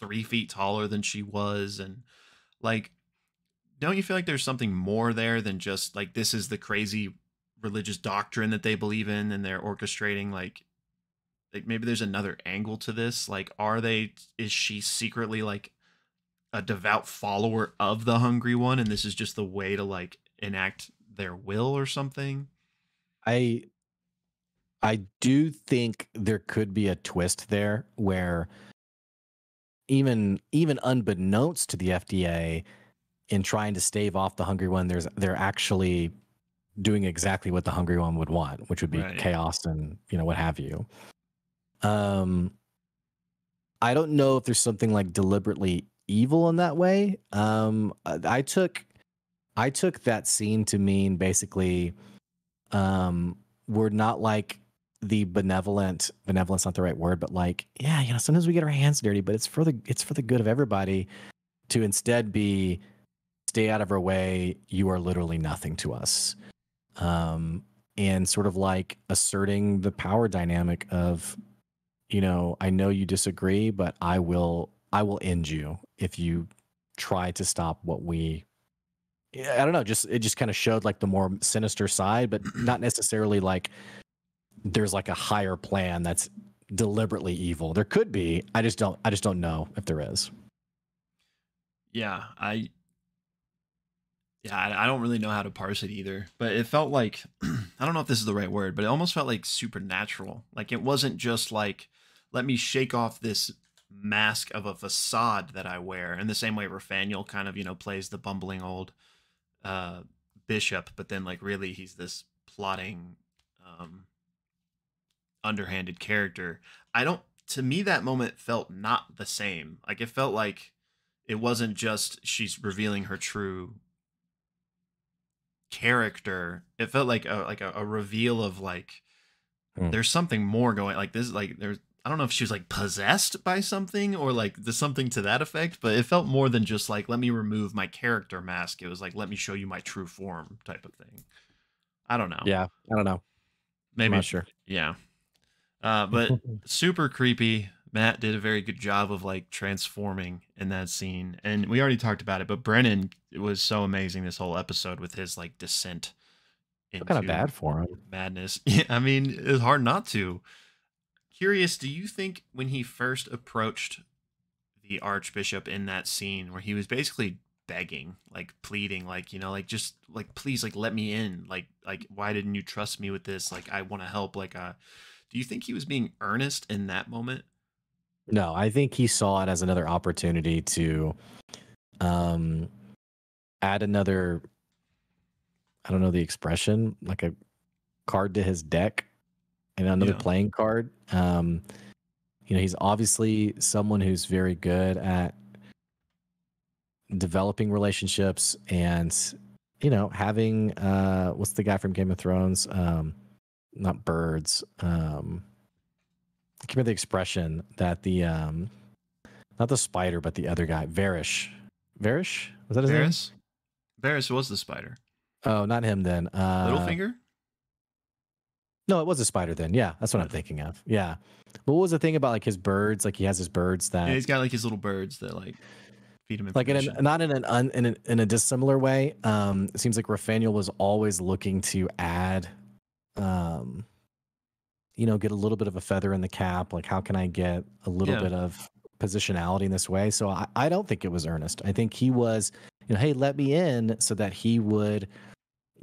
3 feet taller than she was, and like, don't you feel like there's something more there than just like this is the crazy religious doctrine that they believe in and they're orchestrating? Like maybe there's another angle to this. Like, is she secretly like a devout follower of the Hungry One, and this is just the way to like enact their will or something? I do think there could be a twist there where even unbeknownst to the FDA, in trying to stave off the Hungry One, they're actually doing exactly what the Hungry One would want, which would be chaos and, you know, what have you. I don't know if there's something like deliberately evil in that way. I took that scene to mean basically, we're not like the benevolence not the right word, but like, yeah, you know, sometimes we get our hands dirty, but it's for the good of everybody, to instead be, stay out of our way, you are literally nothing to us. And sort of like asserting the power dynamic of, you know, I know you disagree, but I will end you if you try to stop what we, I don't know, it just kind of showed like the more sinister side, but not necessarily like there's like a higher plan that's deliberately evil. There could be. I just don't know if there is. Yeah, I don't really know how to parse it either, but it felt like, I don't know if this is the right word, but it almost felt like supernatural. Like it wasn't just like, let me shake off this mask of a facade that I wear, in the same way Raphaniel kind of, you know, plays the bumbling old bishop, but then like really he's this plotting, underhanded character. To me, that moment felt not the same. Like it felt like it wasn't just she's revealing her true character. It felt like a reveal of like there's something more going, like this, like there's, I don't know if she was like possessed by something or like there's something to that effect, but it felt more than just like, let me remove my character mask. It was like, let me show you my true form type of thing. I don't know. Yeah, I don't know. Maybe. I'm not sure. Yeah. But super creepy. Matt did a very good job of like transforming in that scene. And we already talked about it, but Brennan, it was so amazing this whole episode with his like descent into kind of bad for him. Madness. Yeah, I mean, it's hard not to. Curious, do you think when he first approached the Archbishop in that scene where he was basically begging, like pleading, like, you know, like just like, please, like, let me in, like why didn't you trust me with this, like I want to help, like do you think he was being earnest in that moment? No, I think he saw it as another opportunity to add another, I don't know the expression, like a card to his deck and another playing card. You know, he's obviously someone who's very good at developing relationships and, you know, having what's the guy from Game of Thrones? not birds. I can't remember the expression that the not the spider, but the other guy, Varish. Varish? Was that his name? Varys? Varys was the spider. Oh, not him then. Littlefinger? No, it was a spider then. Yeah, that's what I'm Yeah. thinking of. Yeah. What was the thing about like his birds? Like he has his birds that Yeah, he's got like his little birds that like feed him like information. not in a dissimilar way. It seems like Raphaniel was always looking to add, get a little bit of a feather in the cap. Like, how can I get a little Yeah. bit of positionality in this way? So I don't think it was Ernest. I think he was, hey, let me in so that he would,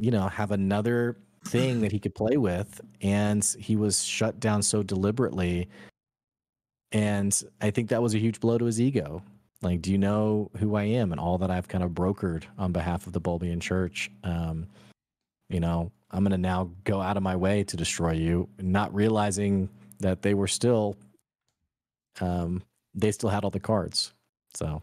have another thing that he could play with. And he was shut down so deliberately. And I think that was a huge blow to his ego. Like, do you know who I am and all that I've kind of brokered on behalf of the Bulbian Church? I'm going to now go out of my way to destroy you, not realizing that they were still, they still had all the cards. So,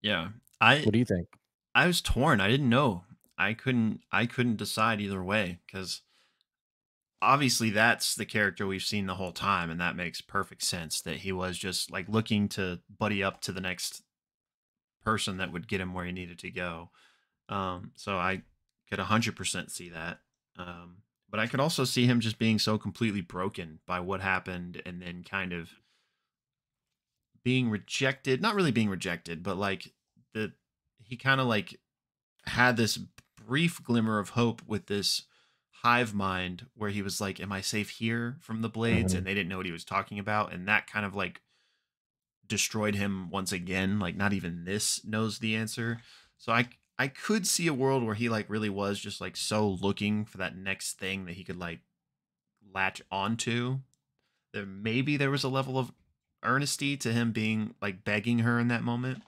Yeah. what do you think? I was torn. I didn't know. I couldn't decide either way, because obviously that's the character we've seen the whole time, and that makes perfect sense that he was just like looking to buddy up to the next person that would get him where he needed to go. So I could 100% see that. But I could also see him just being so completely broken by what happened, and then kind of being rejected, not really being rejected, but like he kind of like had this brief glimmer of hope with this hive mind where he was like, am I safe here from the blades? Mhm. And they didn't know what he was talking about. And that kind of like destroyed him once again. Like, not even this knows the answer. So I could see a world where he like really was just like so looking for that next thing that he could like latch onto. Maybe there was a level of earnesty to him being like begging her in that moment.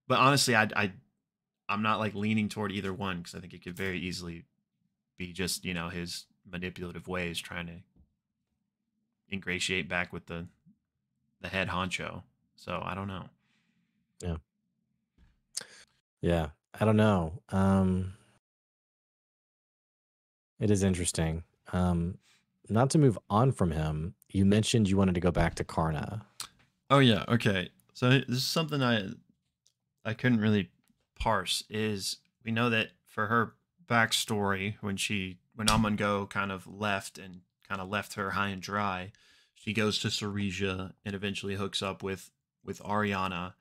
But honestly, I'm not like leaning toward either one, because I think it could very easily be just, his manipulative ways trying to ingratiate back with the head honcho. So I don't know. Yeah, I don't know. It is interesting. Not to move on from him, you mentioned you wanted to go back to Karna. Oh yeah, okay. So this is something I couldn't really parse. Is we know that for her backstory, when Amongo kind of left her high and dry, she goes to Saresia and eventually hooks up with Ariana,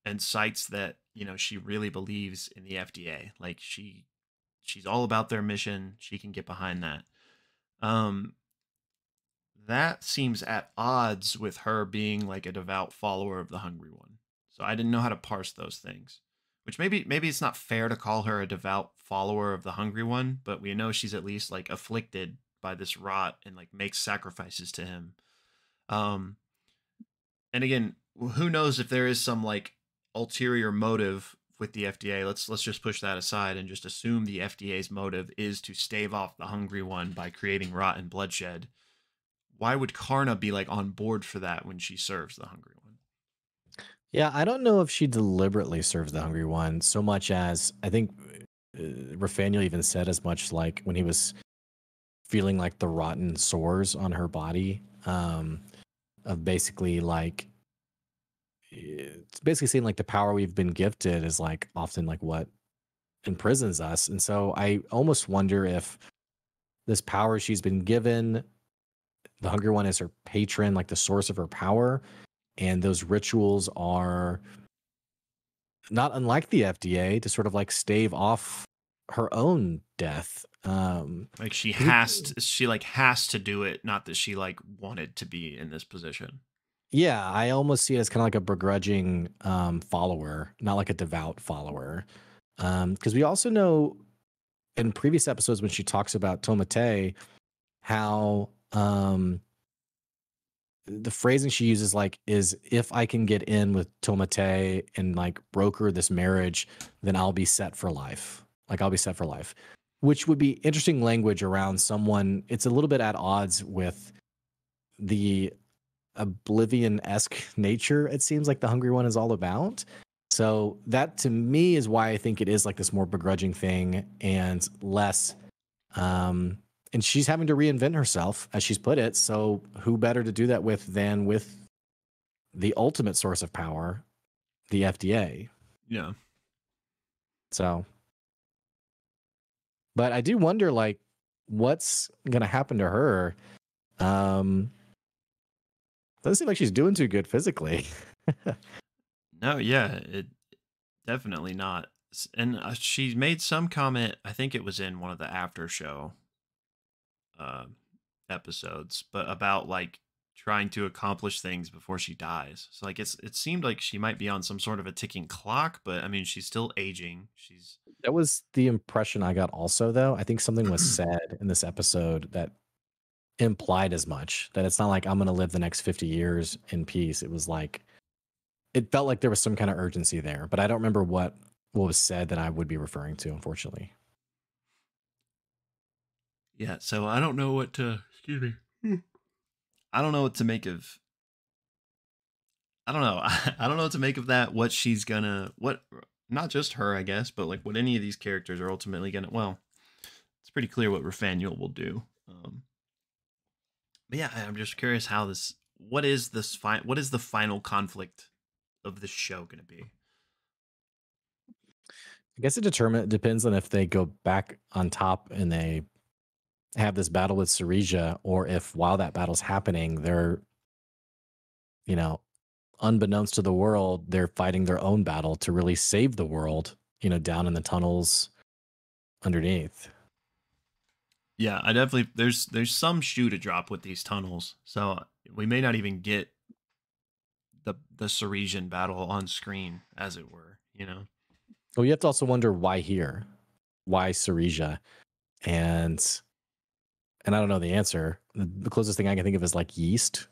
and cites that she really believes in the FDA. Like she's all about their mission. She can get behind that. That seems at odds with her being like a devout follower of the Hungry One. So I didn't know how to parse those things. Which maybe it's not fair to call her a devout follower of the Hungry One, but we know she's at least like afflicted by this rot and like makes sacrifices to him. And again, who knows if there is some like ulterior motive with the FDA. Let's just push that aside and just assume the FDA's motive is to stave off the Hungry One by creating rot and bloodshed. Why would Karna be like on board for that when she serves the Hungry One? Yeah, I don't know if she deliberately serves the Hungry One so much as I think Raphaniel even said as much, like when he was feeling like the rotten sores on her body, of basically like it's basically saying like the power we've been gifted is like often like what imprisons us. And so I almost wonder if this power she's been given, the Hungry One is her patron, like the source of her power, and those rituals are not unlike the FDA to sort of like stave off her own death. Like she has to do it, not that she like wanted to be in this position. Yeah, I almost see it as kind of like a begrudging follower, not like a devout follower. Because we also know in previous episodes when she talks about Tomate, how the phrasing she uses like is, if I can get in with Tomate and like broker this marriage, then I'll be set for life. Like I'll be set for life, which would be interesting language around someone. It's a little bit at odds with the Oblivion-esque nature it seems like the Hungry One is all about. So that to me is why I think it is like this more begrudging thing and less and she's having to reinvent herself, as she's put it. So who better to do that with than with the ultimate source of power, the FDA? Yeah. So, but I do wonder, like, what's gonna happen to her? Doesn't seem like she's doing too good physically. No, yeah, it definitely not. And she made some comment. I think it was in one of the after show uh, episodes, but about like trying to accomplish things before she dies. So like it seemed like she might be on some sort of a ticking clock, but I mean she's still aging. She's That was the impression I got also, though. I think something was said in this episode that implied as much, that it's not like I'm going to live the next 50 years in peace. It was like, it felt like there was some kind of urgency there, but I don't remember what was said that I would be referring to, unfortunately. yeah. So I don't know what to. Excuse me. I don't know what to make of. I don't know. I don't know what to make of that. What she's gonna. What. Not just her, I guess, but like what any of these characters are ultimately gonna. Well, it's pretty clear what Rafanuel will do. But yeah, I'm just curious how this. What is this? What is the final conflict of this show gonna be? I guess it depends on if they go back on top and they have this battle with Cerisia, or if while that battle's happening, they're, you know, unbeknownst to the world, they're fighting their own battle to really save the world, down in the tunnels underneath. Yeah, I definitely there's some shoe to drop with these tunnels, so we may not even get the Ceresian battle on screen, as it were. Well, you have to also wonder why here, why Cerisia, and I don't know the answer. The closest thing I can think of is like yeast,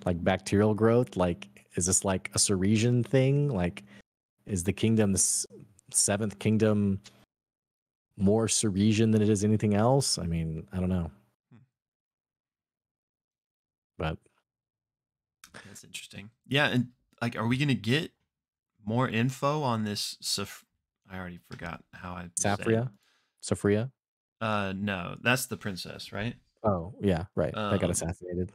like bacterial growth. Like, is this like a Ceresian thing? Like, is the kingdom, the seventh kingdom, more Ceresian than it is anything else? I mean, I don't know. But That's interesting. Yeah, and like, are we gonna get more info on this? I already forgot how I Saphria, Saphria. No, that's the princess, right? Oh yeah, right. That got assassinated.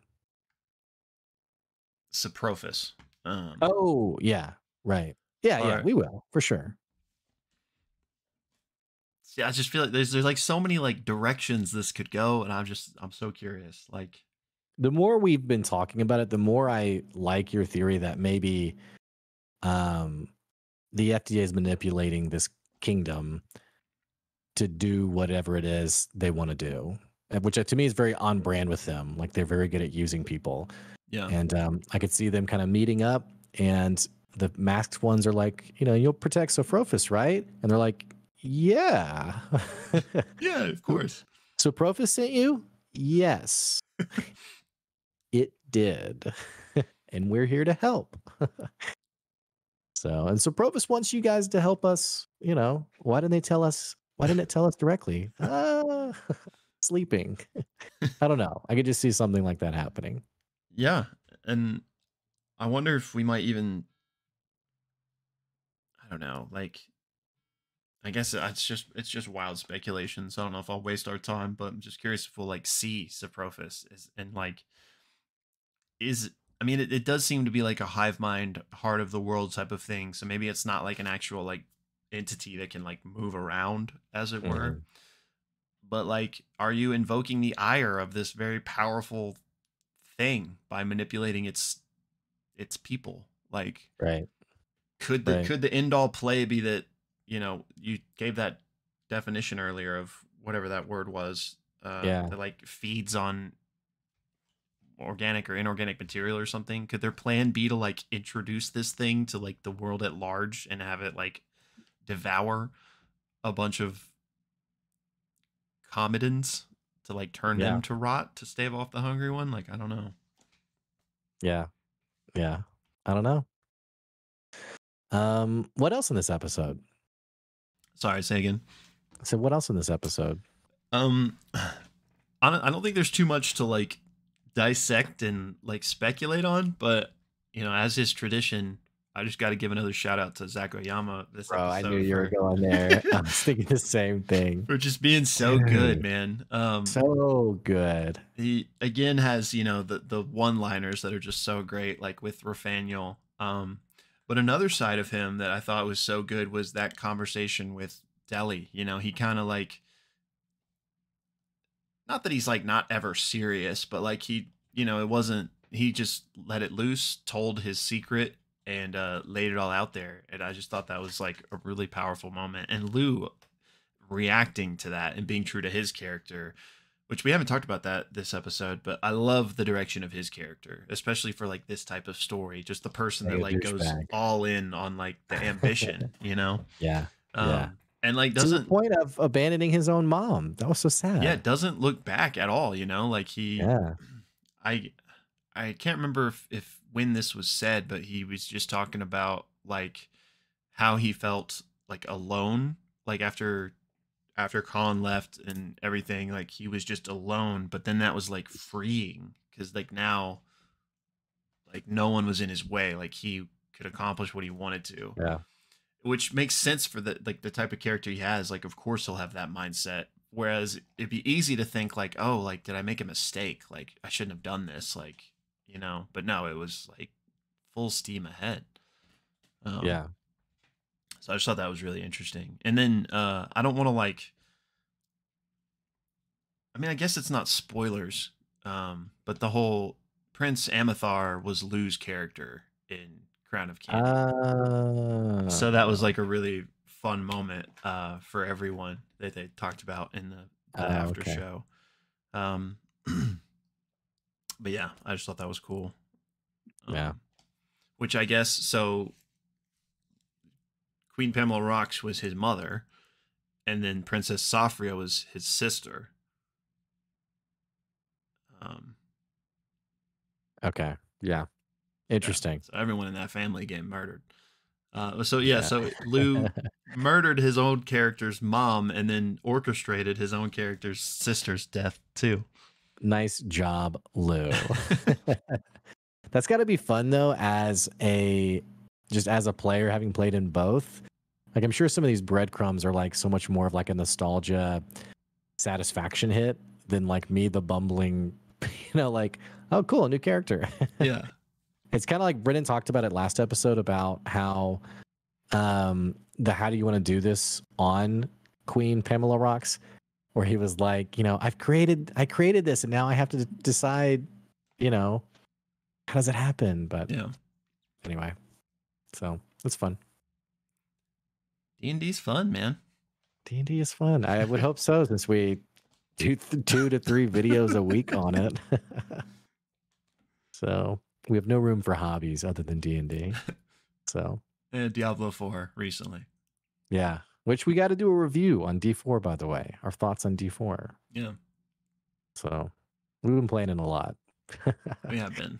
Saprophis. Oh yeah, right. Yeah, we will for sure. Yeah, I just feel like there's like so many like directions this could go, and I'm so curious. Like, the more we've been talking about it, the more I like your theory that maybe the FDA is manipulating this kingdom to do whatever it is they want to do, which to me is very on brand with them. Like, they're very good at using people. yeah. And I could see them kind of meeting up, and the masked ones are like, you'll protect Sophrophis, right? And they're like, yeah. Yeah, of course. Sophrophis sent you? Yes. It did. And we're here to help. And Sophrophis wants you guys to help us. Why didn't they tell us? Why didn't it tell us directly? Sleeping. I don't know. I could just see something like that happening. Yeah, and I wonder if we might even, I don't know, like, I guess it's just wild speculation, so I don't know if I'll waste our time, but I'm just curious if we'll like see Saprophis and like I mean it does seem to be like a hive mind, heart of the world type of thing, so maybe it's not like an actual like entity that can like move around, as it were. But like, are you invoking the ire of this very powerful thing by manipulating its people? Like, Right. could the end all play be that, you gave that definition earlier of whatever that word was, that like feeds on organic or inorganic material or something? Could their plan be to like introduce this thing to like the world at large and have it like devour a bunch of comedans to like turn them to rot to stave off the hungry one? Like, I don't know. Yeah. I don't know. What else in this episode? Sorry, say again. So what else in this episode? I don't think there's too much to like dissect and like speculate on, but as is tradition, I just got to give another shout out to Zach Oyama this Bro, I knew episode you were for going there. I was thinking the same thing. for just being so good, Dude, man. so good. He again has, you know, the one-liners that are just so great, like with Rathaniel. But another side of him that I thought was so good was that conversation with Deli. You know, he kind of like, not that he's like not ever serious, but like he, you know, it wasn't, he just let it loose, told his secret, and laid it all out there. And I just thought that was like a really powerful moment. And Lou reacting to that and being true to his character, which we haven't talked about that this episode, but I love the direction of his character, especially for like this type of story. Just the person that Like a like goes douchebag. all in on like the ambition, you know? Yeah. Yeah. And like To the doesn't, point of abandoning his own mom. That was so sad. yeah, doesn't look back at all, you know? Like he, Yeah. I I can't remember if when this was said, but he was just talking about like how he felt like alone, like after Colin left and everything, like he was just alone. But then that was like freeing because like now, like no one was in his way. Like he could accomplish what he wanted to, Yeah. which makes sense for the like the type of character he has. Like of course he'll have that mindset. Whereas it'd be easy to think like, oh, like did I make a mistake? Like I shouldn't have done this. Like, you know, but no, it was like full steam ahead. Yeah. So I just thought that was really interesting. And then I don't want to like, I mean, I guess it's not spoilers, but the whole Prince Amethar was Lou's character in Crown of Candy. So that was like a really fun moment for everyone that they talked about in the after okay. show. But yeah, I just thought that was cool. Yeah. Which I guess, so Queen Pamela Rox was his mother, and then Princess Safria was his sister. Okay. Yeah. Interesting. So everyone in that family getting murdered. So Lou murdered his own character's mom and then orchestrated his own character's sister's death too. Nice job, Lou. That's got to be fun though, as a player, having played in both. Like I'm sure some of these breadcrumbs are like so much more of like a nostalgia satisfaction hit than like me, the bumbling, like, oh cool, a new character. Yeah. It's kind of like Brennan talked about it last episode about how the how do you want to do this on Queen Pamela Rox, where he was like, I created this and now I have to decide, how does it happen? But yeah. Anyway, so it's fun. D&D's fun, man. D&D is fun. I would hope so, since we do 2 to 3 videos a week on it. So we have no room for hobbies other than D&D. So And Diablo 4 recently. yeah, which we got to do a review on D4, by the way. Our thoughts on D4. Yeah. So we've been playing it a lot. We have been.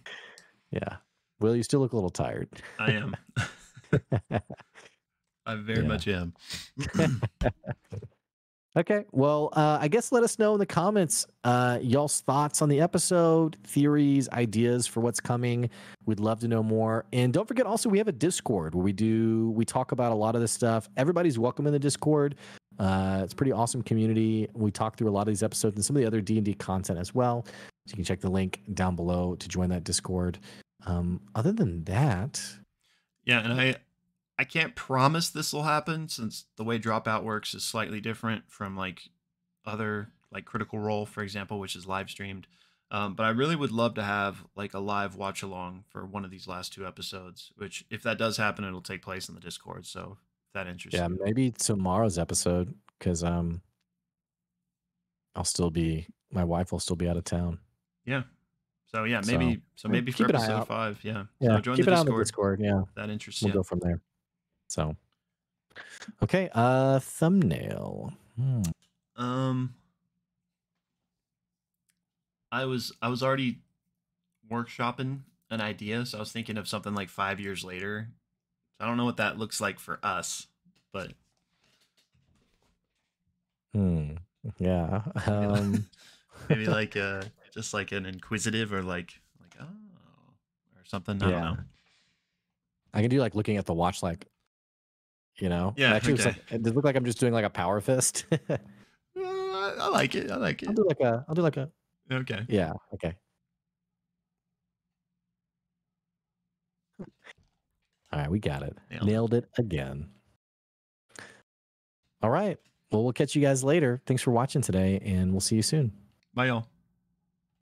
Yeah. Will, you still look a little tired. I am. I very much am. Okay. Well, I guess let us know in the comments y'all's thoughts on the episode, theories, ideas for what's coming. We'd love to know more. And don't forget, also, we have a Discord where we talk about a lot of this stuff. Everybody's welcome in the Discord. It's a pretty awesome community. We talk through a lot of these episodes and some of the other D&D content as well. So you can check the link down below to join that Discord. Other than that, yeah, and I can't promise this will happen, since the way Dropout works is slightly different from like other, like Critical Role, for example, which is live streamed. But I really would love to have like a live watch along for one of these last 2 episodes, which if that does happen, it'll take place in the Discord. So if that interests you. maybe tomorrow's episode, because my wife will still be out of town. Yeah. So yeah, maybe maybe for keep an eye episode out. 5, yeah. Yeah, So join keep the it on the Discord. Discord. Yeah, That interests we'll you. go from there. So, okay, thumbnail. I was already workshopping an idea, so I was thinking of something like 5 years later. I don't know what that looks like for us, but Yeah. maybe like just like an inquisitive, or like oh, or something. I don't know. I can do like looking at the watch, like, you know. Yeah, Actually, okay. it does look like I'm just doing like a power fist. I like it. I like I'll it. do like a. I'll do like a. Okay. Yeah. Okay. All right, we got it. Nailed it again. All right. Well, we'll catch you guys later. Thanks for watching today, and we'll see you soon. Bye, y'all.